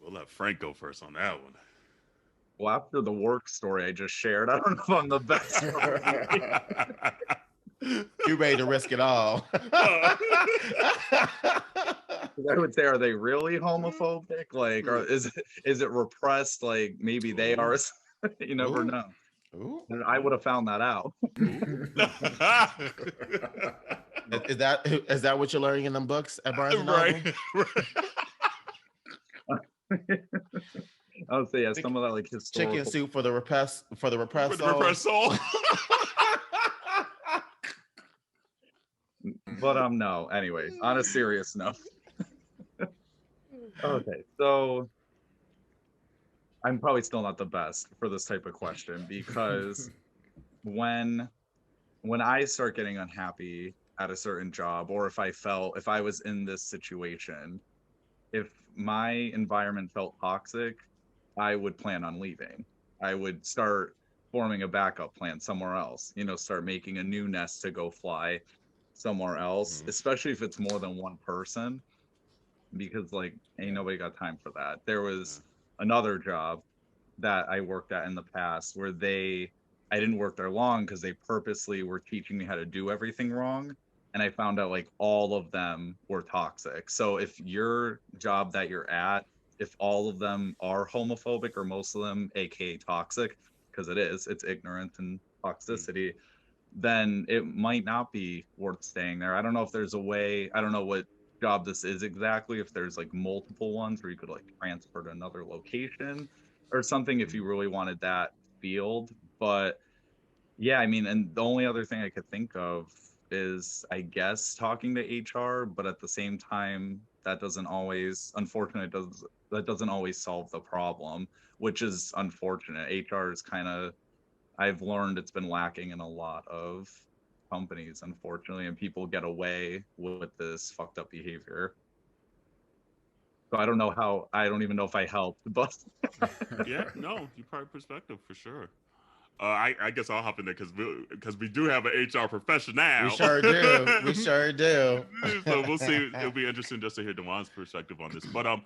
Speaker 1: We'll let Frank go first on that one.
Speaker 2: Well, after the work story I just shared, I don't know if I'm the best.
Speaker 4: You ready to risk it all?
Speaker 2: I would say, are they really homophobic? Like, or is it repressed? Like, maybe they are. You never know.
Speaker 4: Ooh.
Speaker 2: I would have found that out.
Speaker 4: Is that what you're learning in them books at Barnes and Noble?
Speaker 1: Right.
Speaker 2: I would say, yeah, some of that like historical
Speaker 4: Chicken soup for the repressed
Speaker 1: For the repressed soul.
Speaker 2: But no. Anyway, on a serious note. Okay, so I'm probably still not the best for this type of question, because when I start getting unhappy at a certain job, or if I was in this situation, if my environment felt toxic, I would plan on leaving. I would start forming a backup plan somewhere else, start making a new nest to go fly somewhere else, especially if it's more than one person, because like ain't nobody got time for that. There was another job that I worked at in the past where I didn't work there long because they purposely were teaching me how to do everything wrong. And I found out like all of them were toxic. So if your job that you're at, if all of them are homophobic, or most of them, aka toxic, because it's ignorance and toxicity, then it might not be worth staying there. I don't know if there's a way, I don't know what job this is exactly, if there's like multiple ones where you could like transfer to another location or something if you really wanted that field. But yeah, I mean, and the only other thing I could think of is, I guess, talking to HR, but at the same time, that doesn't always, unfortunately, that doesn't always solve the problem, which is unfortunate. HR is kind of, I've learned it's been lacking in a lot of companies, unfortunately, and people get away with this fucked up behavior. So I don't even know if I helped, but
Speaker 1: Yeah, no, you probably perspective for sure. I guess I'll hop in there because we do have an HR professional now.
Speaker 4: We sure do.
Speaker 1: So we'll see. It'll be interesting just to hear Dawon's perspective on this. But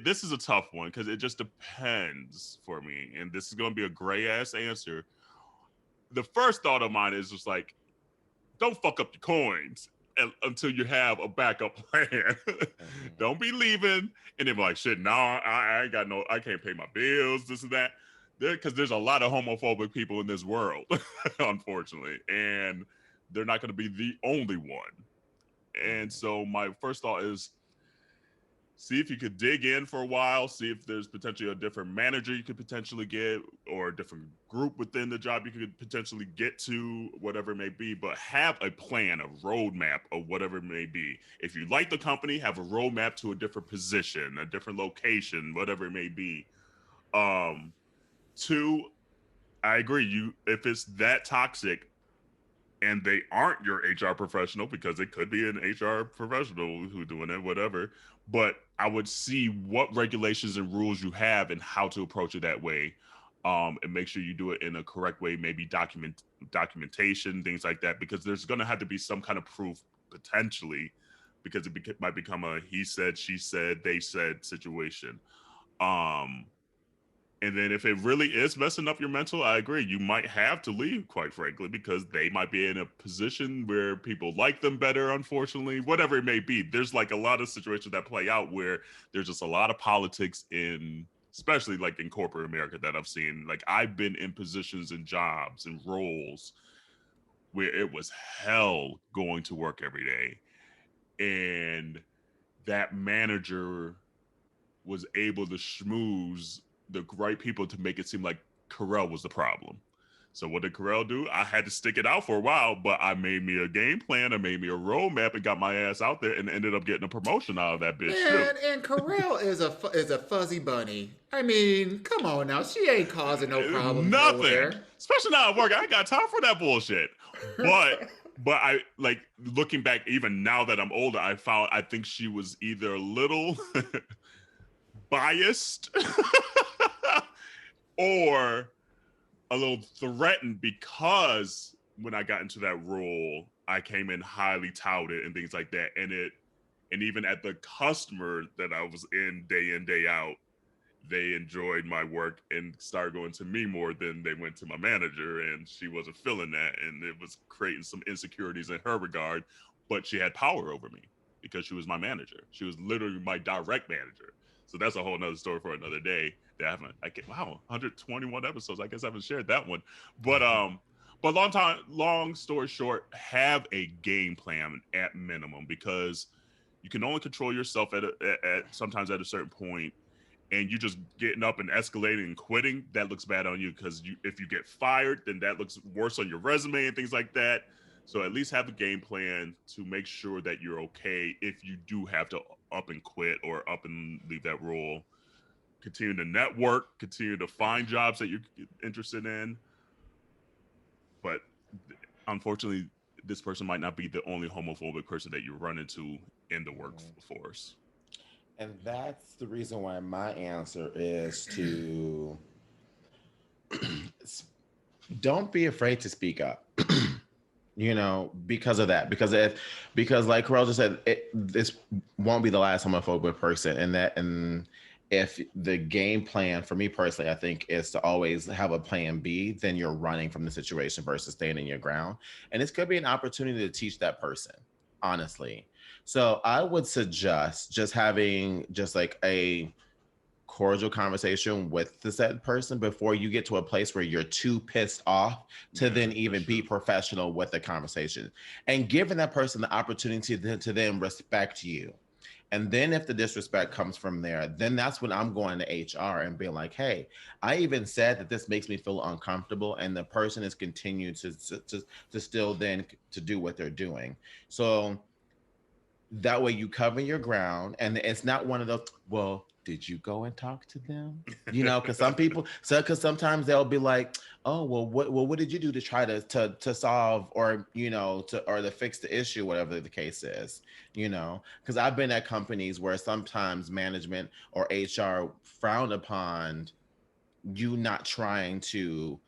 Speaker 1: this is a tough one because it just depends for me, and this is going to be a gray ass answer. The first thought of mine is just like, don't fuck up your coins until you have a backup plan. Don't be leaving and then be like, shit, no, I ain't got no, I can't pay my bills, this and that. Because there's a lot of homophobic people in this world, unfortunately, and they're not going to be the only one. And so my first thought is, see if you could dig in for a while, see if there's potentially a different manager you could potentially get, or a different group within the job you could potentially get to, whatever it may be, but have a plan, a roadmap of whatever it may be. If you like the company, have a roadmap to a different position, a different location, whatever it may be. Two, I agree. If it's that toxic and they aren't your HR professional, because it could be an HR professional who's doing it, whatever, but I would see what regulations and rules you have and how to approach it that way, and make sure you do it in a correct way, maybe documentation, things like that, because there's going to have to be some kind of proof potentially, because it might become a he said, she said, they said situation. And then if it really is messing up your mental, I agree. You might have to leave, quite frankly, because they might be in a position where people like them better, unfortunately, whatever it may be. There's like a lot of situations that play out where there's just a lot of politics especially like in corporate America that I've seen. Like I've been in positions and jobs and roles where it was hell going to work every day. And that manager was able to schmooze the right people to make it seem like Kerel was the problem. So what did Kerel do? I had to stick it out for a while, but I made me a game plan, I made me a roadmap, and got my ass out there, and ended up getting a promotion out of that bitch too.
Speaker 3: And Kerel is a fuzzy bunny. I mean, come on now, she ain't causing no problem.
Speaker 1: Nothing,
Speaker 3: nowhere.
Speaker 1: Especially now at work. I ain't got time for that bullshit. But I like looking back, even now that I'm older, I think she was either a little biased or a little threatened, because when I got into that role, I came in highly touted and things like that, and And even at the customer that I was in, day out, they enjoyed my work and started going to me more than they went to my manager. And she wasn't feeling that. And it was creating some insecurities in her regard. But she had power over me because she was my manager. She was literally my direct manager. So that's a whole nother story for another day. That wow, 121 episodes. I guess I haven't shared that one. But long story short, have a game plan at minimum, because you can only control yourself at sometimes at a certain point, and you just getting up and escalating and quitting, that looks bad on you, because if you get fired, then that looks worse on your resume and things like that. So at least have a game plan to make sure that you're okay if you do have to up and quit or up and leave that role. Continue to network, continue to find jobs that you're interested in. But unfortunately, this person might not be the only homophobic person that you run into in the workforce.
Speaker 4: And that's the reason why my answer is to don't be afraid to speak up. Because of that, because like Kerel just said, this won't be the last homophobic person, and if the game plan for me personally, I think, is to always have a plan B, then you're running from the situation versus standing your ground. And this could be an opportunity to teach that person, honestly. So I would suggest just having just like a cordial conversation with the said person before you get to a place where you're too pissed off to then even be professional with the conversation, and giving that person the opportunity to then respect you. And then if the disrespect comes from there, then that's when I'm going to HR and being like, hey, I even said that this makes me feel uncomfortable, and the person is continuing to still then to do what they're doing. So that way you cover your ground, and it's not one of those, well, did you go and talk to them? Because because sometimes they'll be like, oh, well, what did you do to try to solve or to fix the issue, whatever the case is, because I've been at companies where sometimes management or HR frowned upon you not trying to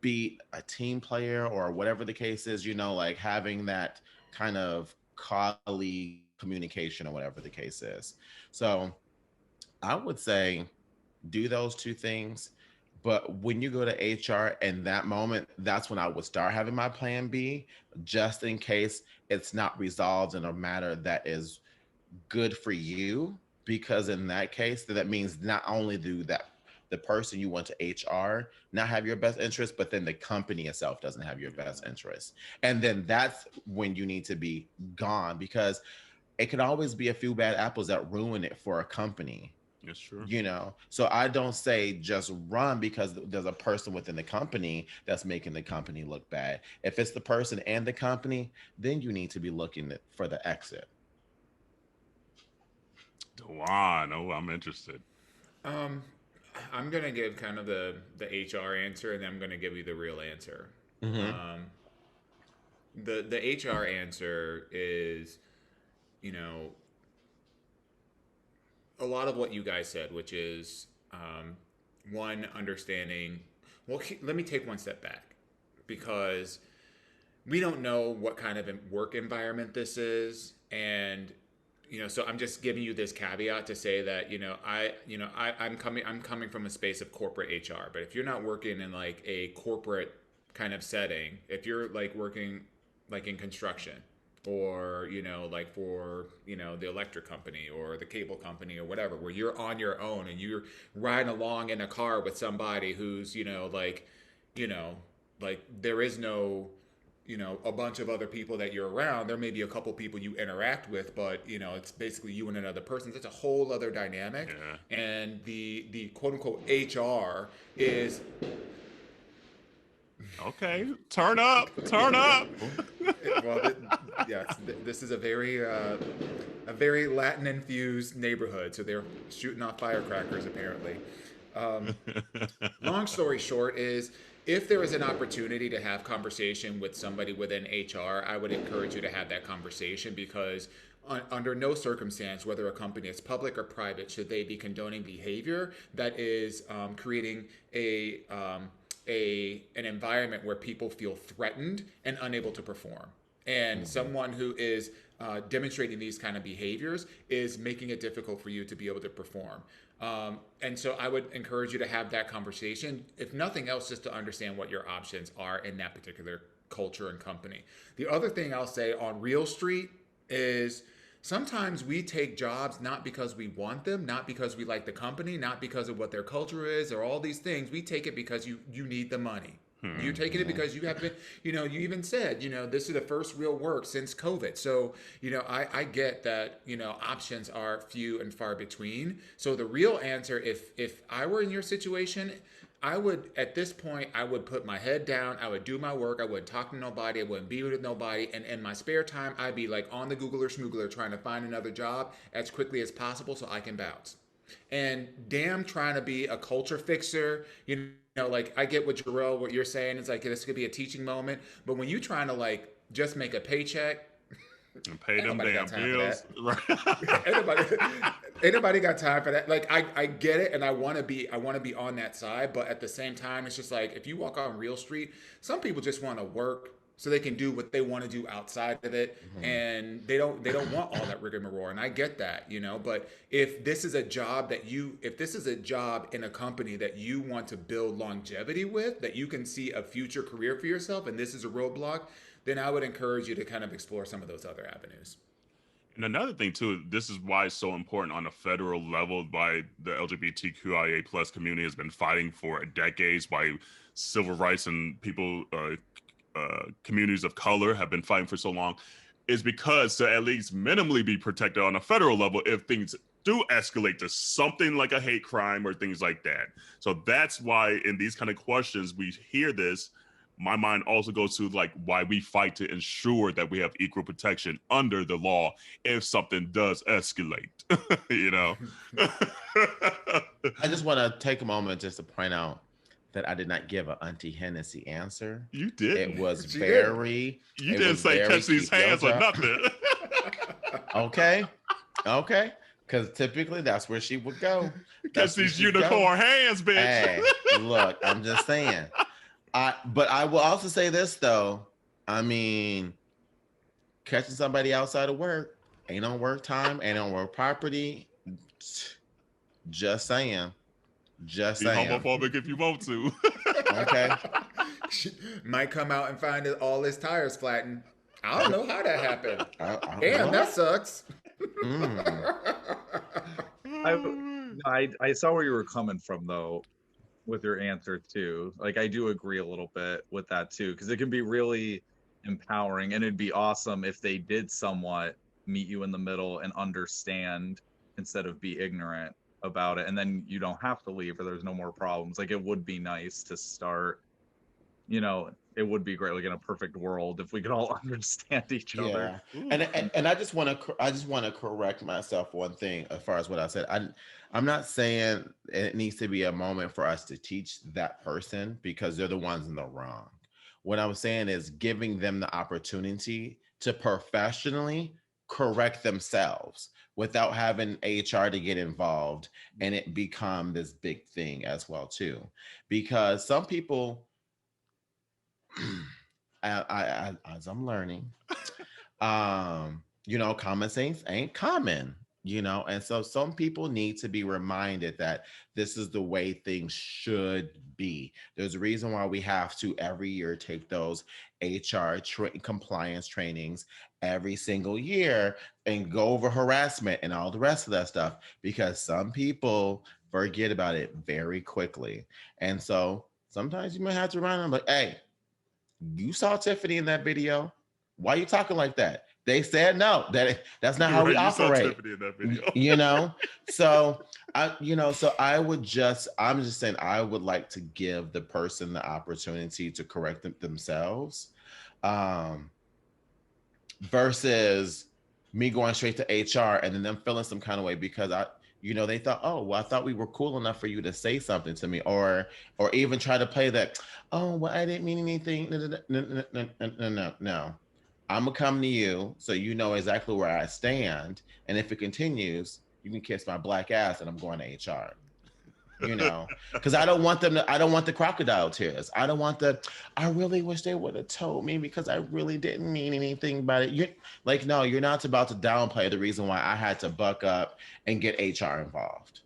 Speaker 4: be a team player or whatever the case is, like having that kind of colleague communication or whatever the case is. So I would say do those two things. But when you go to HR in that moment, that's when I would start having my plan B, just in case it's not resolved in a matter that is good for you. Because in that case, that means not only do that the person you went to HR not have your best interest, but then the company itself doesn't have your best interest. And then that's when you need to be gone, because it could always be a few bad apples that ruin it for a company.
Speaker 1: That's true.
Speaker 4: So I don't say just run because there's a person within the company that's making the company look bad. If it's the person and the company, then you need to be looking for the exit.
Speaker 1: Dawon, I'm interested.
Speaker 3: I'm gonna give kind of the HR answer, and then I'm gonna give you the real answer.
Speaker 4: Mm-hmm.
Speaker 3: The HR answer is, a lot of what you guys said, which is one, understanding. Well, let me take one step back, because we don't know what kind of work environment this is, and so I'm just giving you this caveat to say that I'm coming from a space of corporate HR. But if you're not working in like a corporate kind of setting, if you're like working like in construction, or like for the electric company or the cable company or whatever, where you're on your own and you're riding along in a car with somebody who's like there is no a bunch of other people that you're around. There may be a couple people you interact with, but it's basically you and another person. It's a whole other dynamic.
Speaker 1: Yeah.
Speaker 3: And the quote unquote HR is
Speaker 1: okay. Turn up.
Speaker 3: Well, yes, this is a very Latin infused neighborhood, so they're shooting off firecrackers apparently. Long story short is, if there is an opportunity to have conversation with somebody within HR, I would encourage you to have that conversation, because under no circumstance, whether a company is public or private, should they be condoning behavior that is creating an environment where people feel threatened and unable to perform. And someone who is demonstrating these kind of behaviors is making it difficult for you to be able to perform. And so I would encourage you to have that conversation, if nothing else, just to understand what your options are in that particular culture and company. The other thing I'll say on Real Street is sometimes we take jobs not because we want them, not because we like the company, not because of what their culture is or all these things. We take it because you need the money. You're taking it because you have been, you even said, this is the first real work since COVID. So, I get that, options are few and far between. So the real answer, if I were in your situation, I would, at this point, I would put my head down. I would do my work. I wouldn't talk to nobody. I wouldn't be with nobody. And in my spare time, I'd be like on the Googler Schmoogler trying to find another job as quickly as possible so I can bounce. And damn, trying to be a culture fixer, like I get what Jerrell, what you're saying is like this could be a teaching moment, but when you're trying to like just make a paycheck
Speaker 1: and pay them damn bills,
Speaker 3: anybody got time for that? Like I get it, and I want to be on that side, but at the same time, it's just like if you walk on Real Street, some people just want to work so they can do what they want to do outside of it, and they don't want all that rigmarole, and I get that, but if this is a job in a company that you want to build longevity with, that you can see a future career for yourself, and this is a roadblock, then I would encourage you to kind of explore some of those other avenues.
Speaker 1: And another thing too, this is why it's so important on a federal level, why the LGBTQIA plus community has been fighting for decades, why civil rights and people, communities of color have been fighting for so long, is because to at least minimally be protected on a federal level if things do escalate to something like a hate crime or things like that. So that's why in these kind of questions we hear this, my mind also goes to like why we fight to ensure that we have equal protection under the law if something does escalate.
Speaker 4: I just want to take a moment just to point out that I did not give an Auntie Hennessy answer.
Speaker 1: You did.
Speaker 4: It was very.
Speaker 1: You didn't say catch these hands or nothing.
Speaker 4: Okay. Because typically that's where she would go.
Speaker 1: Catch these unicorn hands, bitch.
Speaker 4: Hey, look, I'm just saying. But I will also say this though. I mean, catching somebody outside of work ain't on work time, ain't on work property. Just saying. Be
Speaker 1: homophobic if you want to.
Speaker 4: Okay.
Speaker 3: Might come out and find all his tires flattened. I don't know how that happened. Damn, that sucks.
Speaker 2: I saw where you were coming from though with your answer too. Like I do agree a little bit with that too, because it can be really empowering, and it'd be awesome if they did somewhat meet you in the middle and understand instead of be ignorant about it, and then you don't have to leave or there's no more problems. Like it would be nice to start, it would be great, like in a perfect world, if we could all understand each other.
Speaker 4: And I just want to correct myself one thing as far as what I said. I'm not saying it needs to be a moment for us to teach that person because they're the ones in the wrong. What I was saying is giving them the opportunity to professionally correct themselves without having HR to get involved and it become this big thing as well too. Because some people, as I'm learning, common sense ain't common, and so some people need to be reminded that this is the way things should be. There's a reason why we have to every year take those HR compliance trainings every single year and go over harassment and all the rest of that stuff, because some people forget about it very quickly. And so sometimes you might have to remind them, like, hey, you saw Tiffany in that video. Why are you talking like that? They said no. That's not how we operate. So I'm just saying I would like to give the person the opportunity to correct themselves, versus me going straight to HR and then them feeling some kind of way because they thought, oh, well, I thought we were cool enough for you to say something to me, or even try to play that, oh, well, I didn't mean anything. No. I'm gonna come to you so you know exactly where I stand, and if it continues, you can kiss my black ass, and I'm going to HR. you know, because I don't want the crocodile tears. I don't want I really wish they would have told me because I really didn't mean anything by it. You're like, no, you're not about to downplay the reason why I had to buck up and get HR involved.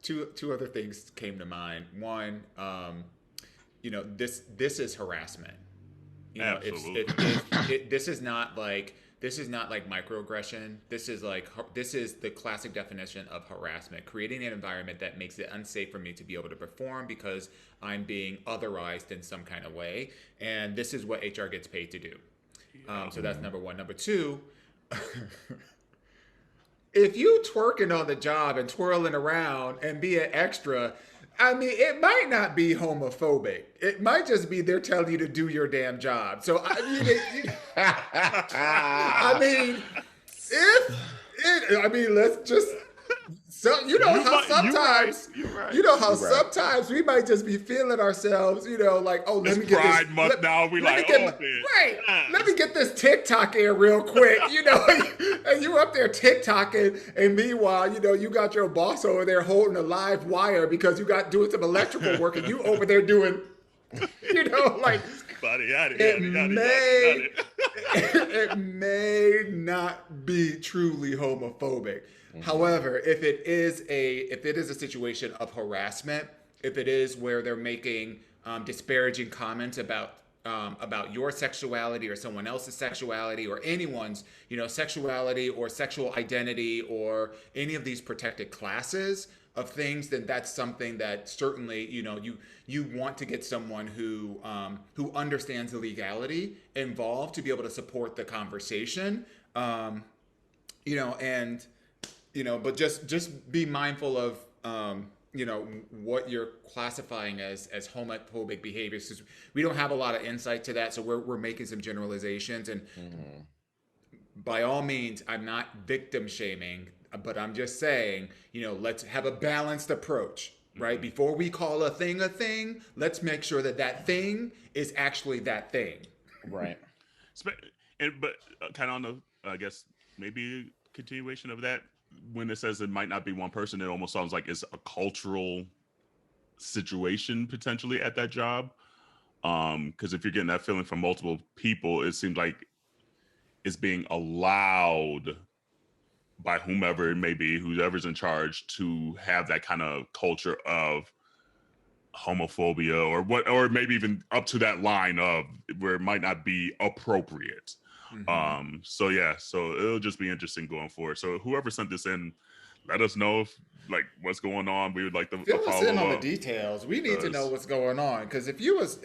Speaker 3: Two other things came to mind. One, this is harassment.
Speaker 1: Absolutely.
Speaker 3: This is not like microaggression. This is the classic definition of harassment, creating an environment that makes it unsafe for me to be able to perform because I'm being otherized in some kind of way. And this is what HR gets paid to do. So that's number one. Number two, if you twerking on the job and twirling around and be an extra, I mean, it might not be homophobic. It might just be they're telling you to do your damn job. So let's just. So sometimes we might just be feeling ourselves, like, oh, let me get
Speaker 1: Pride Month now.
Speaker 3: Let me get this TikTok in real quick, and you up there TikToking, and meanwhile, you got your boss over there holding a live wire because you got doing some electrical work, and you over there doing, it may not be truly homophobic. Mm-hmm. However, if it is a situation of harassment, if it is where they're making disparaging comments about your sexuality or someone else's sexuality or anyone's sexuality or sexual identity or any of these protected classes of things, then that's something that certainly you want to get someone who understands the legality involved to be able to support the conversation, but just be mindful of what you're classifying as homophobic behaviors, because we don't have a lot of insight to that, so we're making some generalizations, and by all means, I'm not victim shaming, but I'm just saying, let's have a balanced approach, right? Before we call a thing, let's make sure that thing is actually that thing.
Speaker 4: Right.
Speaker 1: But kind of on the, I guess, maybe continuation of that, when it says it might not be one person, it almost sounds like it's a cultural situation potentially at that job. Because if you're getting that feeling from multiple people, it seems like it's being allowed by whomever it may be, whoever's in charge, to have that kind of culture of homophobia or maybe even up to that line of where it might not be appropriate. Mm-hmm. So it'll just be interesting going forward. So whoever sent this in, let us know if what's going on. We would like to
Speaker 3: fill us in on the details. We need to know what's going on, because if you was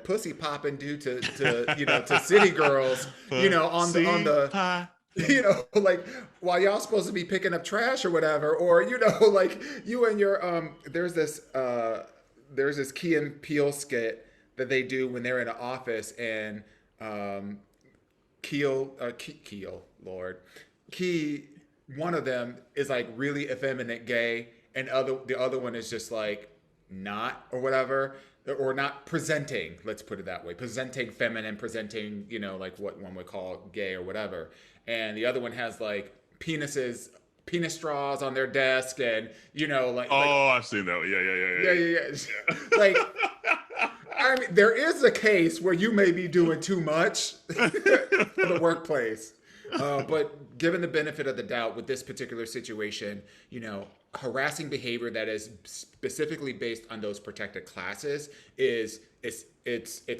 Speaker 3: pussy popping due to to city girls, on the while y'all supposed to be picking up trash or whatever, or you and your there's this Key and Peele skit that they do when they're in an office, and Key, one of them is really effeminate gay, and the other one is just not, or whatever, or not presenting, let's put it that way, presenting feminine, presenting, what one would call gay or whatever. And the other one has penis straws on their desk, and
Speaker 1: I've seen that.
Speaker 3: Yeah. I mean, there is a case where you may be doing too much for the workplace. But given the benefit of the doubt with this particular situation, harassing behavior that is specifically based on those protected classes it's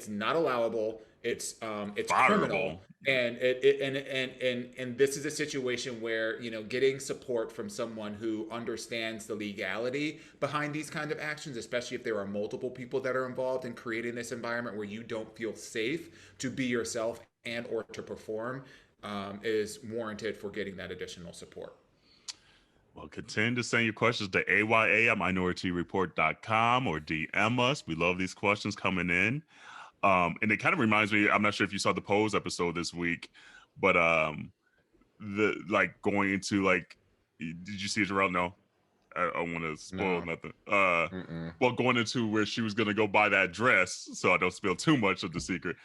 Speaker 3: not allowable. It's criminal. And and this is a situation where getting support from someone who understands the legality behind these kind of actions, especially if there are multiple people that are involved in creating this environment where you don't feel safe to be yourself and or to perform, is warranted for getting that additional support.
Speaker 1: Well, continue to send your questions to aya@minorityareport.com or DM us. We love these questions coming in. And it kind of reminds me, I'm not sure if you saw the Pose episode this week, but going into did you see it, Jerrell? No, I don't want to spoil nothing. Well, going into where she was going to go buy that dress, so I don't spill too much of the secret,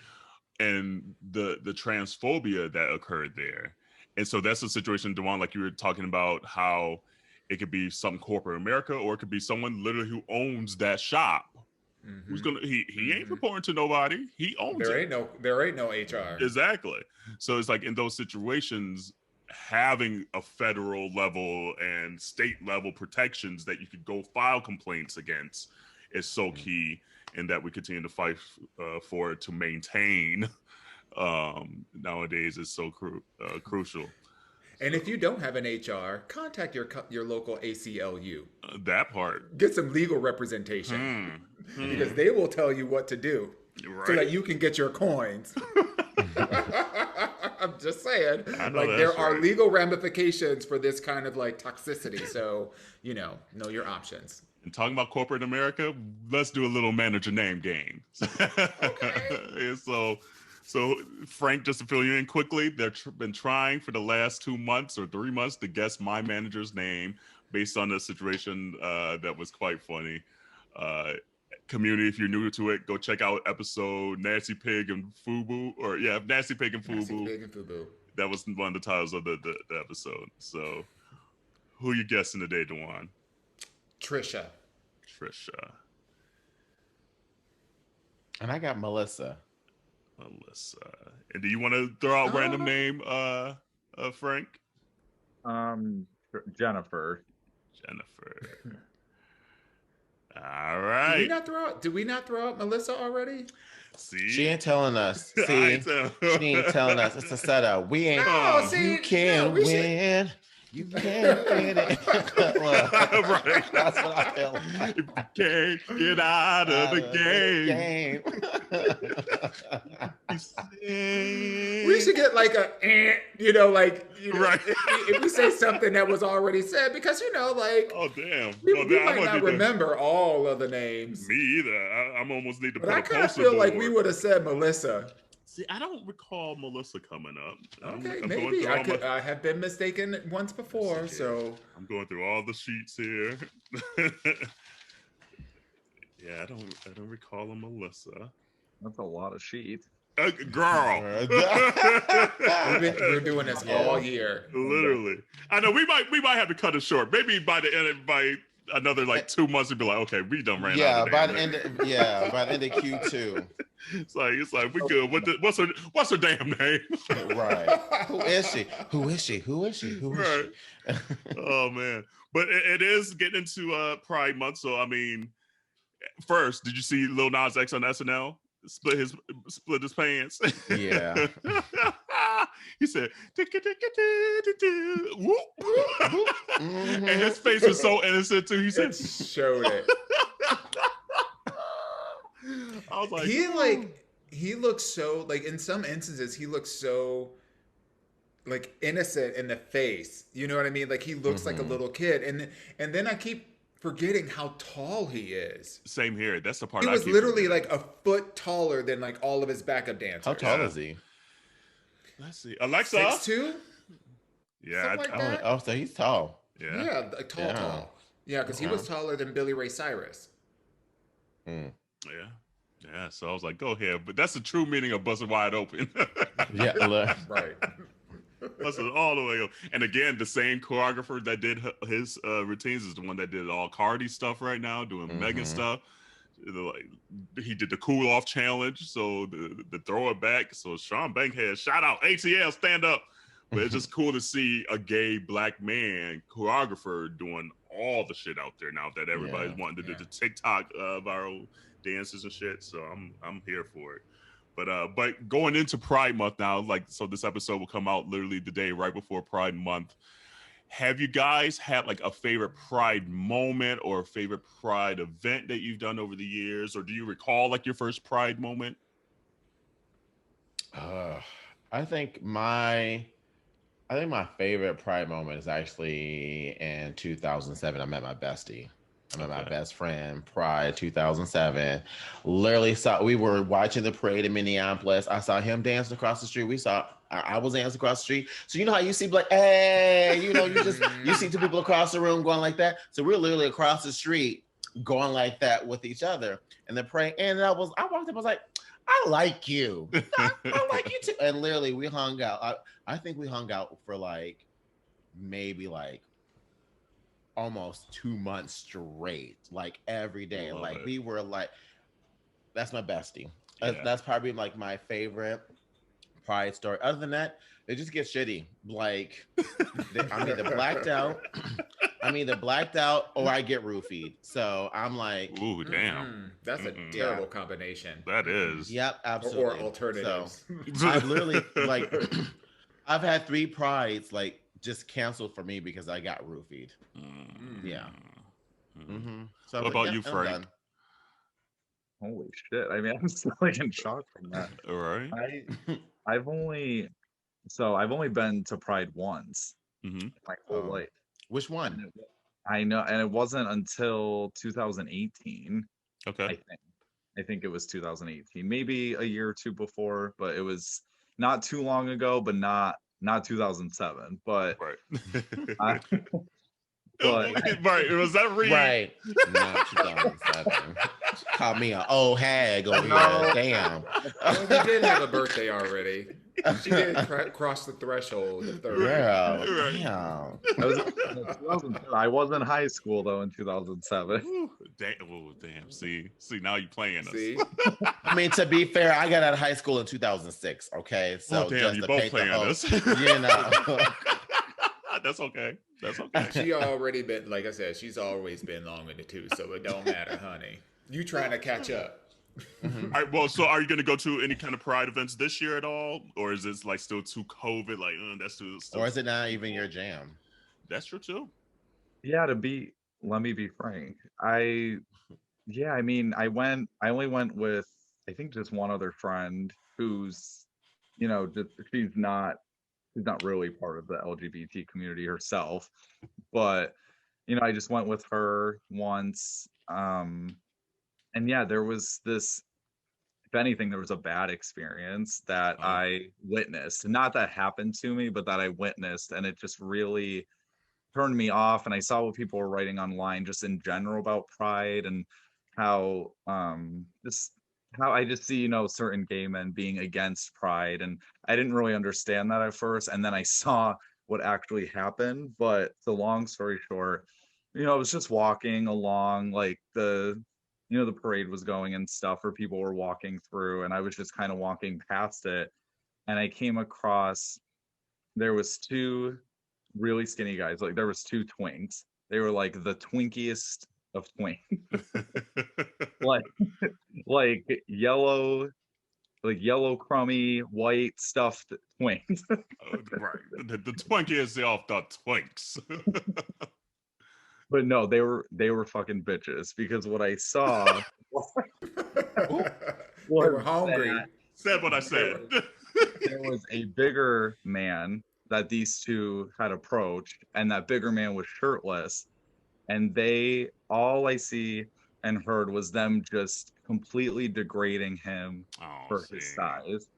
Speaker 1: and the transphobia that occurred there. And so that's the situation, Dawon, like you were talking about, how It could be some corporate America, or it could be someone literally who owns that shop. Who's gonna he ain't reporting to nobody. He owns it.
Speaker 3: There ain't no HR.
Speaker 1: Exactly. So it's like in those situations, having a federal level and state level protections that you could go file complaints against is so key, and that we continue to fight for it to maintain. Nowadays is so crucial.
Speaker 3: And if you don't have an HR, contact your local ACLU.
Speaker 1: That part.
Speaker 3: Get some legal representation because they will tell you what to do so that you can get your coins. I'm just saying. Like there are legal ramifications for this kind of like toxicity. So, know your options.
Speaker 1: And talking about corporate America, let's do a little manager name game. Okay. So Frank, just to fill you in quickly, they've been trying for the last 2 months or 3 months to guess my manager's name based on the situation that was quite funny. Community, if you're new to it, go check out episode Nasty Pig and Fubu, Nasty Pig and Fubu.
Speaker 3: Nasty Pig and Fubu.
Speaker 1: That was one of the titles of the episode. So who you guessing today, Dawon?
Speaker 3: Trisha.
Speaker 4: And I got Melissa.
Speaker 1: And do you want to throw out random name, Frank?
Speaker 2: Jennifer.
Speaker 1: All right.
Speaker 3: Did we not throw out Melissa already?
Speaker 1: See,
Speaker 4: she ain't telling us. See, she ain't telling us. It's a setup. We ain't.
Speaker 3: No,
Speaker 4: you can win. You can't get it.
Speaker 1: Right.
Speaker 4: That's what I feel like.
Speaker 1: You can't get out of the game.
Speaker 3: We should get like
Speaker 1: right.
Speaker 3: If we say something that was already said, because
Speaker 1: oh damn,
Speaker 3: we might not remember all of the names.
Speaker 1: Me either. I'm almost need to.
Speaker 3: But I kind of feel like we would have said Melissa.
Speaker 1: See, I don't recall Melissa coming up.
Speaker 3: Okay, maybe I have been mistaken once before. So
Speaker 1: I'm going through all the sheets here. Yeah, I don't recall a Melissa.
Speaker 2: That's a lot of sheets.
Speaker 1: Girl,
Speaker 3: we're doing this all year.
Speaker 1: Literally, I know we might have to cut it short. Maybe by the end, by another like 2 months, we'd be like, okay, we done ran out.
Speaker 4: By the end of Q2.
Speaker 1: It's like we good. What's her damn name?
Speaker 4: Right. Who is she? Right.
Speaker 1: Oh man, but it is getting into Pride Month. So I mean, first, did you see Lil Nas X on SNL? Split his pants.
Speaker 4: Yeah.
Speaker 1: He said, and his face was so innocent too. He said,
Speaker 3: showed it.
Speaker 1: I was like,
Speaker 3: he looks so like in some instances he looks so like innocent in the face. You know what I mean? Like he looks like a little kid, and then I keep forgetting how tall he is.
Speaker 1: Same here. That's the part.
Speaker 3: He was literally like a foot taller than like all of his backup dancers.
Speaker 4: How tall is he?
Speaker 1: Let's see. Alexa.
Speaker 3: 6'2"?
Speaker 1: Yeah.
Speaker 4: So he's tall.
Speaker 1: Yeah.
Speaker 3: Yeah, tall. Yeah, because he was taller than Billy Ray Cyrus.
Speaker 1: Yeah. So I was like, go ahead. But that's the true meaning of busted wide open.
Speaker 4: Yeah.
Speaker 3: Right.
Speaker 1: Busted all the way up. And again, the same choreographer that did his routines is the one that did all Cardi stuff right now, doing Megan stuff. Like he did the cool off challenge, so the throw it back. So Sean Bankhead, shout out ATL, stand up. But it's just cool to see a gay black man choreographer doing all the shit out there now that everybody's wanting to do the TikTok viral dances and shit. So I'm here for it. But going into Pride Month now, so this episode will come out literally the day right before Pride Month. Have you guys had like a favorite Pride moment or a favorite Pride event that you've done over the years? Or do you recall like your first Pride moment?
Speaker 4: I think my favorite Pride moment is actually in 2007. I met my bestie. My best friend, Pride 2007. Literally we were watching the parade in Minneapolis. I saw him dancing across the street. I was dancing across the street. So you know how you see like, hey, you see two people across the room going like that. So we're literally across the street going like that with each other. And the parade, and I walked up, I was like, I like you. I like you too. And literally we hung out. I think we hung out for like maybe like almost 2 months straight, like every day.
Speaker 1: Love
Speaker 4: Like
Speaker 1: it.
Speaker 4: we were like, that's my bestie.
Speaker 1: Yeah.
Speaker 4: That's probably like my favorite Pride story. Other than that, they just get shitty. Like I'm either blacked out. I'm either blacked out or I get roofied. So I'm like,
Speaker 1: Ooh, damn.
Speaker 3: That's a
Speaker 1: Mm-mm.
Speaker 3: terrible combination.
Speaker 1: That is.
Speaker 4: yep,
Speaker 3: Or
Speaker 4: absolutely.
Speaker 3: alternatives.
Speaker 4: So I've literally like, I've had 3 prides like just canceled for me because I got roofied. Yeah. Mm-hmm. So
Speaker 1: What about you, Frank?
Speaker 2: Holy shit! I mean, I'm still like in shock from that.
Speaker 1: All right.
Speaker 2: I've only been to Pride once
Speaker 1: Mm-hmm.
Speaker 2: my whole
Speaker 4: Oh.
Speaker 2: life.
Speaker 4: Which one?
Speaker 2: I know, and it wasn't until 2018.
Speaker 1: Okay.
Speaker 2: I think it was 2018, maybe a year or two before, but it was not too long ago, but not 2007. But
Speaker 1: Right.
Speaker 2: but
Speaker 1: Right. Was that Reed?
Speaker 4: Right. Not 2007. Call me an old hag over
Speaker 3: No.
Speaker 4: here. Damn.
Speaker 3: Well, we did have a birthday already. She did cross the threshold of 30.
Speaker 4: Girl,
Speaker 1: Right.
Speaker 4: damn.
Speaker 2: I was in high school though in 2007.
Speaker 1: Ooh, damn. See, now you playing us.
Speaker 3: See?
Speaker 4: I mean, to be fair, I got out of high school in 2006. Okay, so
Speaker 1: Oh, damn,
Speaker 4: just
Speaker 1: you
Speaker 4: to
Speaker 1: both
Speaker 4: paint the
Speaker 1: playing
Speaker 4: whole-
Speaker 1: us.
Speaker 4: You know.
Speaker 1: That's okay. That's okay.
Speaker 3: She already been, like I said, she's always been long in the tooth, so it don't matter, honey. You trying to catch up.
Speaker 1: All right. Well, so are you going to go to any kind of Pride events this year at all, or is this like still too COVID? Like, that's too.
Speaker 4: Or is it not even your jam?
Speaker 1: That's true too.
Speaker 2: Yeah, let me be frank. I mean, I only went with, I think, just one other friend who's, she's not really part of the LGBT community herself, but I just went with her once. And yeah, there was this, if anything, there was a bad experience that I witnessed. Not that happened to me, but that I witnessed, and it just really turned me off. And I saw what people were writing online just in general about Pride, and how I just see, certain gay men being against Pride. And I didn't really understand that at first. And then I saw what actually happened. But the long story short, I was just walking along, like the parade was going and stuff, where people were walking through, and I was just kind of walking past it. And I came across, there was 2 really skinny guys. Like there was 2 twinks. They were like the twinkiest of twinks. like yellow crummy white stuffed twinks.
Speaker 1: Right. The twink is off the twinks.
Speaker 2: But no, they were fucking bitches, because what I saw
Speaker 3: They were hungry.
Speaker 2: that
Speaker 1: Said what I said.
Speaker 2: there was a bigger man that these 2 had approached, and that bigger man was shirtless, and all I see and heard was them just completely degrading him for his size.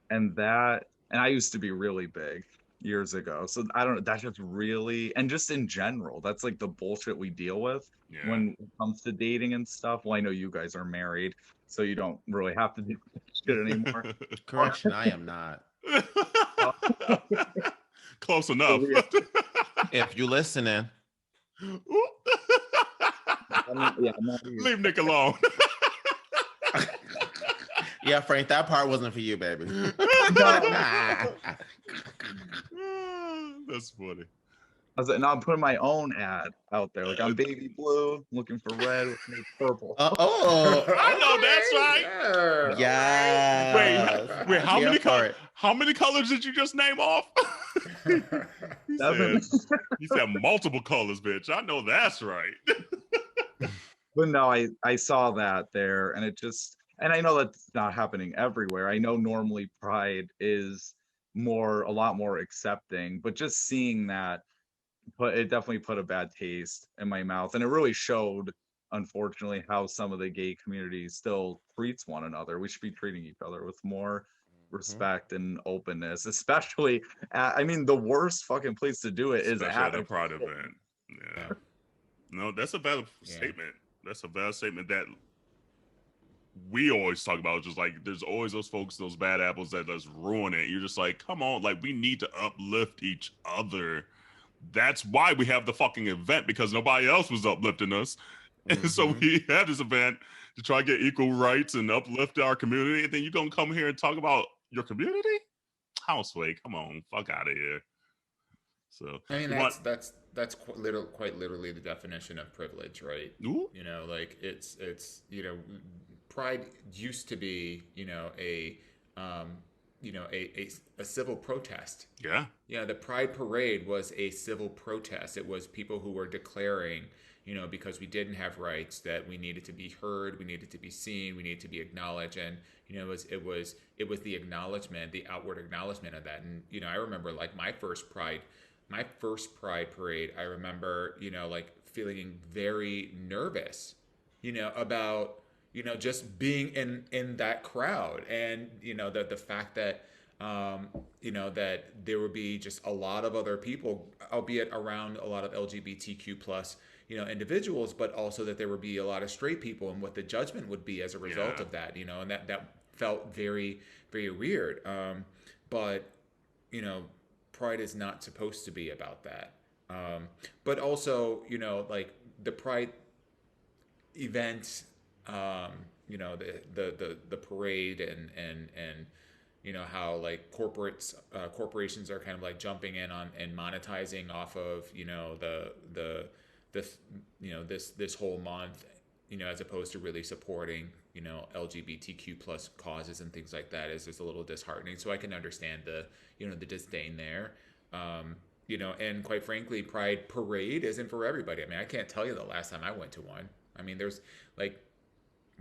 Speaker 2: And I used to be really big years ago, so I don't know, that's just really, and just in general, that's like the bullshit we deal with when it comes to dating and stuff. Well, I know you guys are married, so you don't really have to do that shit anymore.
Speaker 4: Correction, I am not.
Speaker 1: Close enough.
Speaker 4: If you listening,
Speaker 1: Leave Nick alone.
Speaker 4: yeah, Frank, that part wasn't for you, baby.
Speaker 1: That's funny.
Speaker 2: Now I'm putting my own ad out there. Like, I'm baby blue, looking for red with me purple.
Speaker 1: I know that's right.
Speaker 4: Yeah.
Speaker 1: Wait, how many colors did you just name off? he said multiple colors, bitch. I know that's right.
Speaker 2: But no, I saw that there, and it just, and I know that's not happening everywhere. I know normally Pride is a lot more accepting, but just seeing that, it definitely put a bad taste in my mouth. And it really showed, unfortunately, how some of the gay community still treats one another. We should be treating each other with more respect and openness, especially the worst fucking place to do it is
Speaker 1: at a Pride event. Yeah. No, that's a valid statement. That's a valid statement that we always talk about. Just like, there's always those folks, those bad apples that just ruin it. You're just like, come on, like, we need to uplift each other. that's why we have the fucking event, because nobody else was uplifting us. And so we had this event to try to get equal rights and uplift our community. And then you're going to come here and talk about your community? Houseway, come on, fuck out of here. So
Speaker 3: I mean, that's quite literally the definition of privilege, right?
Speaker 1: Ooh.
Speaker 3: You know, like it's you know, pride used to be, you know, a civil protest.
Speaker 1: Yeah.
Speaker 3: Yeah, the Pride Parade was a civil protest. It was people who were declaring, you know, because we didn't have rights, that we needed to be heard, we needed to be seen, we needed to be acknowledged, and you know, it was the acknowledgement, the outward acknowledgement of that. And you know, I remember like my first Pride Parade. I remember, you know, like feeling very nervous, you know, about, you know, just being in that crowd, and you know, the fact that you know, that there would be just a lot of other people, albeit around a lot of LGBTQ plus, you know, individuals, but also that there would be a lot of straight people, and what the judgment would be as a result of that, you know, and that felt very, very weird. But you know, Pride is not supposed to be about that. But also, you know, like the Pride event, you know, the parade and you know, how like corporations are kind of like jumping in on and monetizing off of, you know, this whole month, you know, as opposed to really supporting, you know, LGBTQ plus causes and things like that, is just a little disheartening. So I can understand the, you know, the disdain there. You know, and quite frankly, Pride Parade isn't for everybody. I mean, I can't tell you the last time I went to one. I mean, there's like,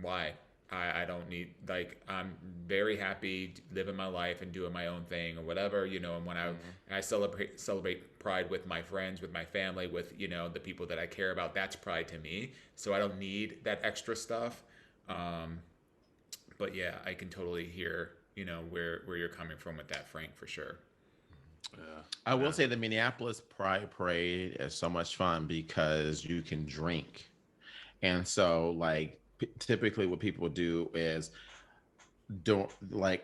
Speaker 3: why? I don't need, like, I'm very happy living my life and doing my own thing or whatever, you know, and when I celebrate Pride with my friends, with my family, with, you know, the people that I care about, that's Pride to me. So I don't need that extra stuff. But yeah, I can totally hear, you know, where you're coming from with that, Frank, for sure.
Speaker 4: Yeah. I will say the Minneapolis Pride Parade is so much fun because you can drink. And so, like, typically what people do is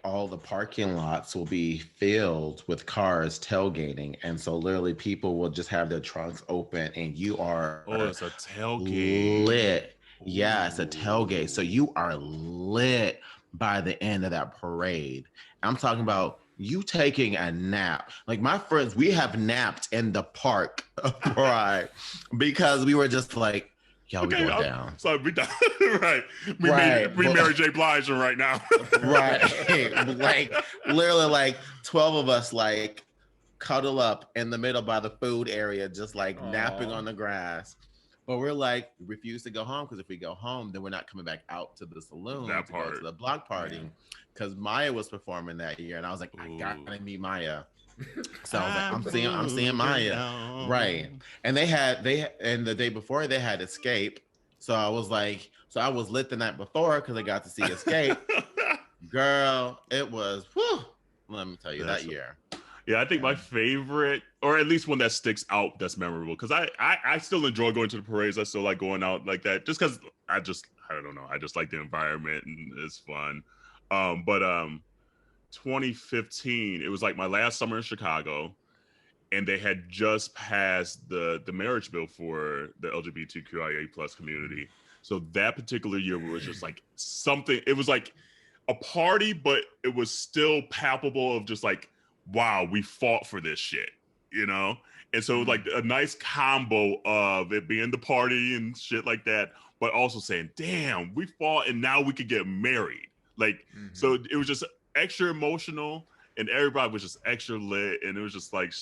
Speaker 4: all the parking lots will be filled with cars tailgating. And so literally people will just have their trunks open and you are
Speaker 1: it's a tailgate.
Speaker 4: lit. Yeah, it's a tailgate. So you are lit by the end of that parade. I'm talking about you taking a nap. Like my friends, we have napped in the park of Pride because we were just like, y'all, we going down.
Speaker 1: So we done. Right. We Mary J. Blige right now.
Speaker 4: Right. Like literally like 12 of us like cuddle up in the middle by the food area, just like napping on the grass. But we're like, refuse to go home because if we go home, then we're not coming back out to the saloon to go to the block party. Because Maya was performing that year, and I was like, I gotta meet Maya. So I was like, I'm seeing Maya, right? And and the day before they had Escape. So I was like, I was lit the night before because I got to see Escape. Girl, it was, whew, let me tell you, that year.
Speaker 1: Yeah, I think my favorite, or at least one that sticks out that's memorable, because I still enjoy going to the parades. I still like going out like that, just because I don't know, I just like the environment and it's fun. But 2015, it was like my last summer in Chicago, and they had just passed the marriage bill for the LGBTQIA plus community. So that particular year was just like something, it was like a party, but it was still palpable of just like, wow, we fought for this shit, you know? And so it was like a nice combo of it being the party and shit like that, but also saying, damn, we fought and now we could get married. Like, so it was just extra emotional and everybody was just extra lit, and it was just like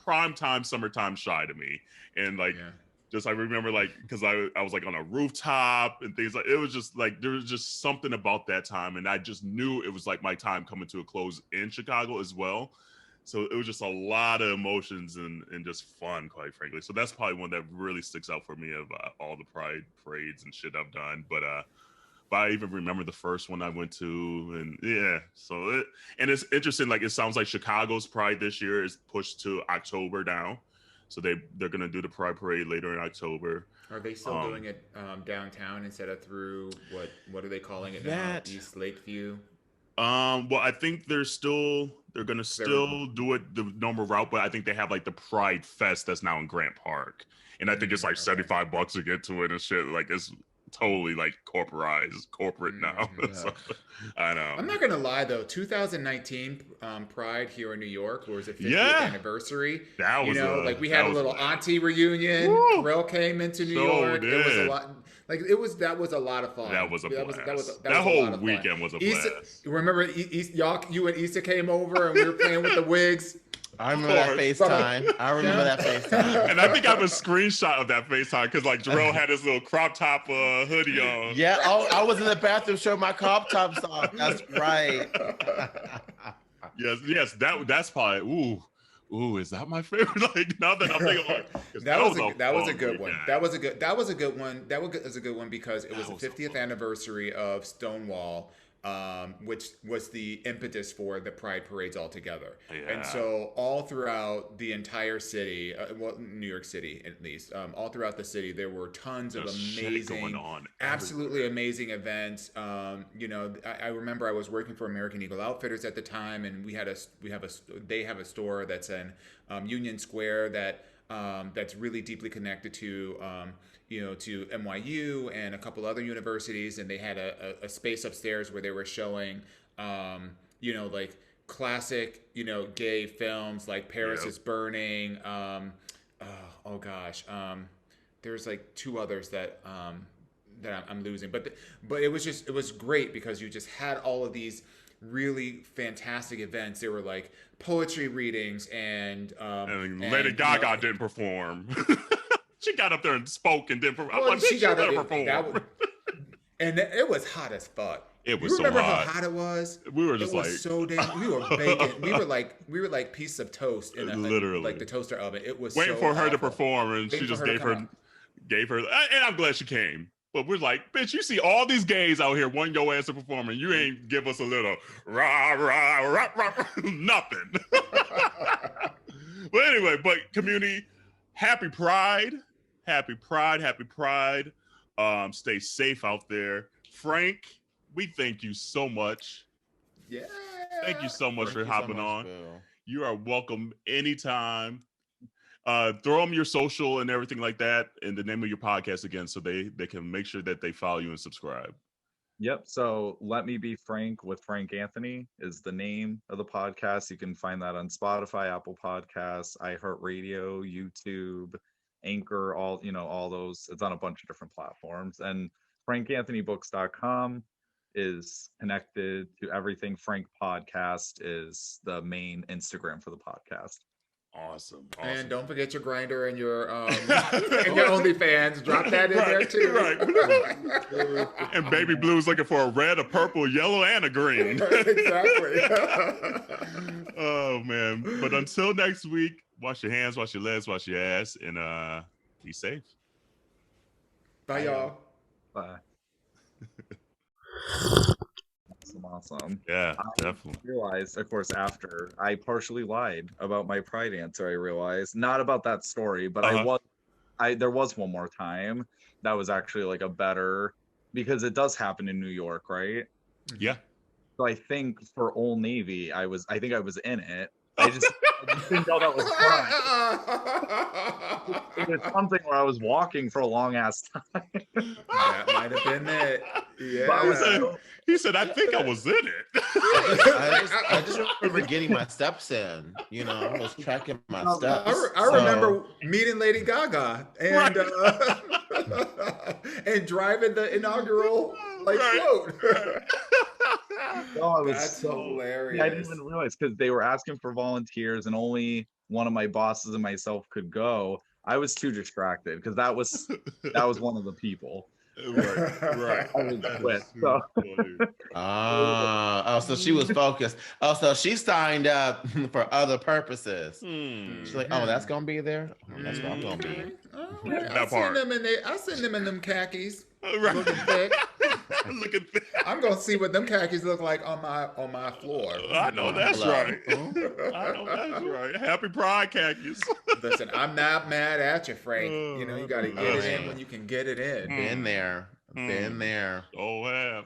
Speaker 1: prime time, summertime shy to me. And like, just I remember like, because I was like on a rooftop and things like, it was just like, there was just something about that time, and I just knew it was like my time coming to a close in Chicago as well. So it was just a lot of emotions and just fun, quite frankly. So that's probably one that really sticks out for me of all the Pride parades and shit I've done. But I even remember the first one I went to, and yeah. So it's interesting. Like, it sounds like Chicago's Pride this year is pushed to October now. So they're gonna do the Pride Parade later in October.
Speaker 3: Are they still doing it downtown instead of through what are they calling it now? East Lakeview.
Speaker 1: Well, I think they're gonna still do it the normal route, but I think they have like the Pride Fest that's now in Grant Park, and I think it's like $75 to get to it and shit. Like it's totally like corporate now.
Speaker 3: Yeah.
Speaker 1: So, I know.
Speaker 3: I'm not gonna lie though, 2019 Pride here in New York was the 50th
Speaker 1: Yeah.
Speaker 3: anniversary.
Speaker 1: That was
Speaker 3: like we had a little auntie reunion.
Speaker 1: Woo!
Speaker 3: Kerel came into New York. It was a lot. Like that was a lot of fun.
Speaker 1: That was a blast.
Speaker 3: That was
Speaker 1: that
Speaker 3: a
Speaker 1: whole
Speaker 3: lot of
Speaker 1: weekend
Speaker 3: fun.
Speaker 1: was a
Speaker 3: Issa,
Speaker 1: blast.
Speaker 3: remember you and Issa came over and we were playing with the wigs.
Speaker 4: I remember that FaceTime. I remember that FaceTime.
Speaker 1: And I think I have a screenshot of that FaceTime because like Jerrell had his little crop top hoodie on.
Speaker 4: Yeah, I was in the bathroom showing my crop tops off. That's right.
Speaker 1: Yes, that's probably ooh, is that my favorite? Like now that I'm thinking, like,
Speaker 3: that was a good one.
Speaker 1: weekend.
Speaker 3: That was a good one. That was a good one because it was the 50th
Speaker 1: fun.
Speaker 3: anniversary of Stonewall, which was the impetus for the Pride parades altogether.
Speaker 1: Yeah.
Speaker 3: And so all throughout the entire city, New York City at least, all throughout the city, there were tons of
Speaker 1: There's shit
Speaker 3: amazing,
Speaker 1: going on
Speaker 3: absolutely amazing events. I remember I was working for American Eagle Outfitters at the time, and they have a store that's in Union Square that's really deeply connected to to NYU and a couple other universities, and they had a space upstairs where they were showing like classic gay films like Paris is Burning. There's like two others that I'm losing, but it was great because you just had all of these really fantastic events. There were like poetry readings and
Speaker 1: Lady Gaga didn't perform. She got up there and spoke and didn't perform. I'm like,
Speaker 3: she got up
Speaker 1: perform.
Speaker 3: and it was hot as fuck.
Speaker 1: It was
Speaker 3: you remember
Speaker 1: so hot.
Speaker 3: how hot it was?
Speaker 1: We were just
Speaker 3: it was
Speaker 1: like
Speaker 3: so damn. We were baking. we were like pieces of toast in
Speaker 1: literally
Speaker 3: like the toaster oven. It was
Speaker 1: waiting
Speaker 3: so
Speaker 1: for her to
Speaker 3: awful.
Speaker 1: perform, and she just gave her, and I'm glad she came. But we're like, bitch, you see all these gays out here wanting your ass to perform, and you ain't give us a little rah, rah, rah, rah, nothing. But anyway, community, happy Pride. Happy Pride. Stay safe out there. Frank, we thank you so much.
Speaker 3: Yeah.
Speaker 1: Thank you so much for hopping on.
Speaker 4: Bill.
Speaker 1: You are welcome anytime. Throw them your social and everything like that and the name of your podcast again so they can make sure that they follow you and subscribe.
Speaker 2: Yep. So Let Me Be Frank with Frank Anthony is the name of the podcast. You can find that on Spotify, Apple Podcasts, iHeartRadio, YouTube, Anchor, all those. It's on a bunch of different platforms. And frankanthonybooks.com is connected to everything. Frank Podcast is the main Instagram for the podcast.
Speaker 1: Awesome.
Speaker 3: And don't forget your Grindr and your OnlyFans. Drop that in there too.
Speaker 1: Right. And Baby Blue's looking for a red, a purple, yellow, and a green.
Speaker 3: Exactly.
Speaker 1: Oh man. But until next week, wash your hands, wash your legs, wash your ass, and be safe.
Speaker 3: Bye y'all.
Speaker 2: Bye. Awesome.
Speaker 1: Yeah, definitely.
Speaker 2: I realized, of course, after I partially lied about my Pride answer, I realized not about that story, but there was one more time that was actually like a better, because it does happen in New York, right?
Speaker 1: Yeah.
Speaker 2: So I think for Old Navy, I think I was in it. I just didn't know that was fun. It was something where I was walking for a long ass time.
Speaker 3: That might have been it.
Speaker 2: Yeah.
Speaker 1: He said, I think I was in it.
Speaker 4: I just remember getting my steps in. I was tracking my steps.
Speaker 3: I remember meeting Lady Gaga and and driving the inaugural float. That's hilarious.
Speaker 2: Yeah, I didn't even realize because they were asking for volunteers and only one of my bosses and myself could go. I was too distracted because that was one of the people.
Speaker 1: Right.
Speaker 2: I was quit, so.
Speaker 4: So she was focused. Oh, so she signed up for other purposes. She's like, oh, that's gonna be there. Oh, that's where I'm gonna be.
Speaker 3: I seen them in them khakis.
Speaker 1: Right.
Speaker 3: Looking thick.
Speaker 1: Looking thick.
Speaker 3: I'm gonna see what them khakis look like on my floor.
Speaker 1: I know that's right. I know that's right. Happy Pride khakis.
Speaker 3: Listen, I'm not mad at you, Frank. You got to get it in when you can get it in.
Speaker 4: Been there.
Speaker 1: Oh, have.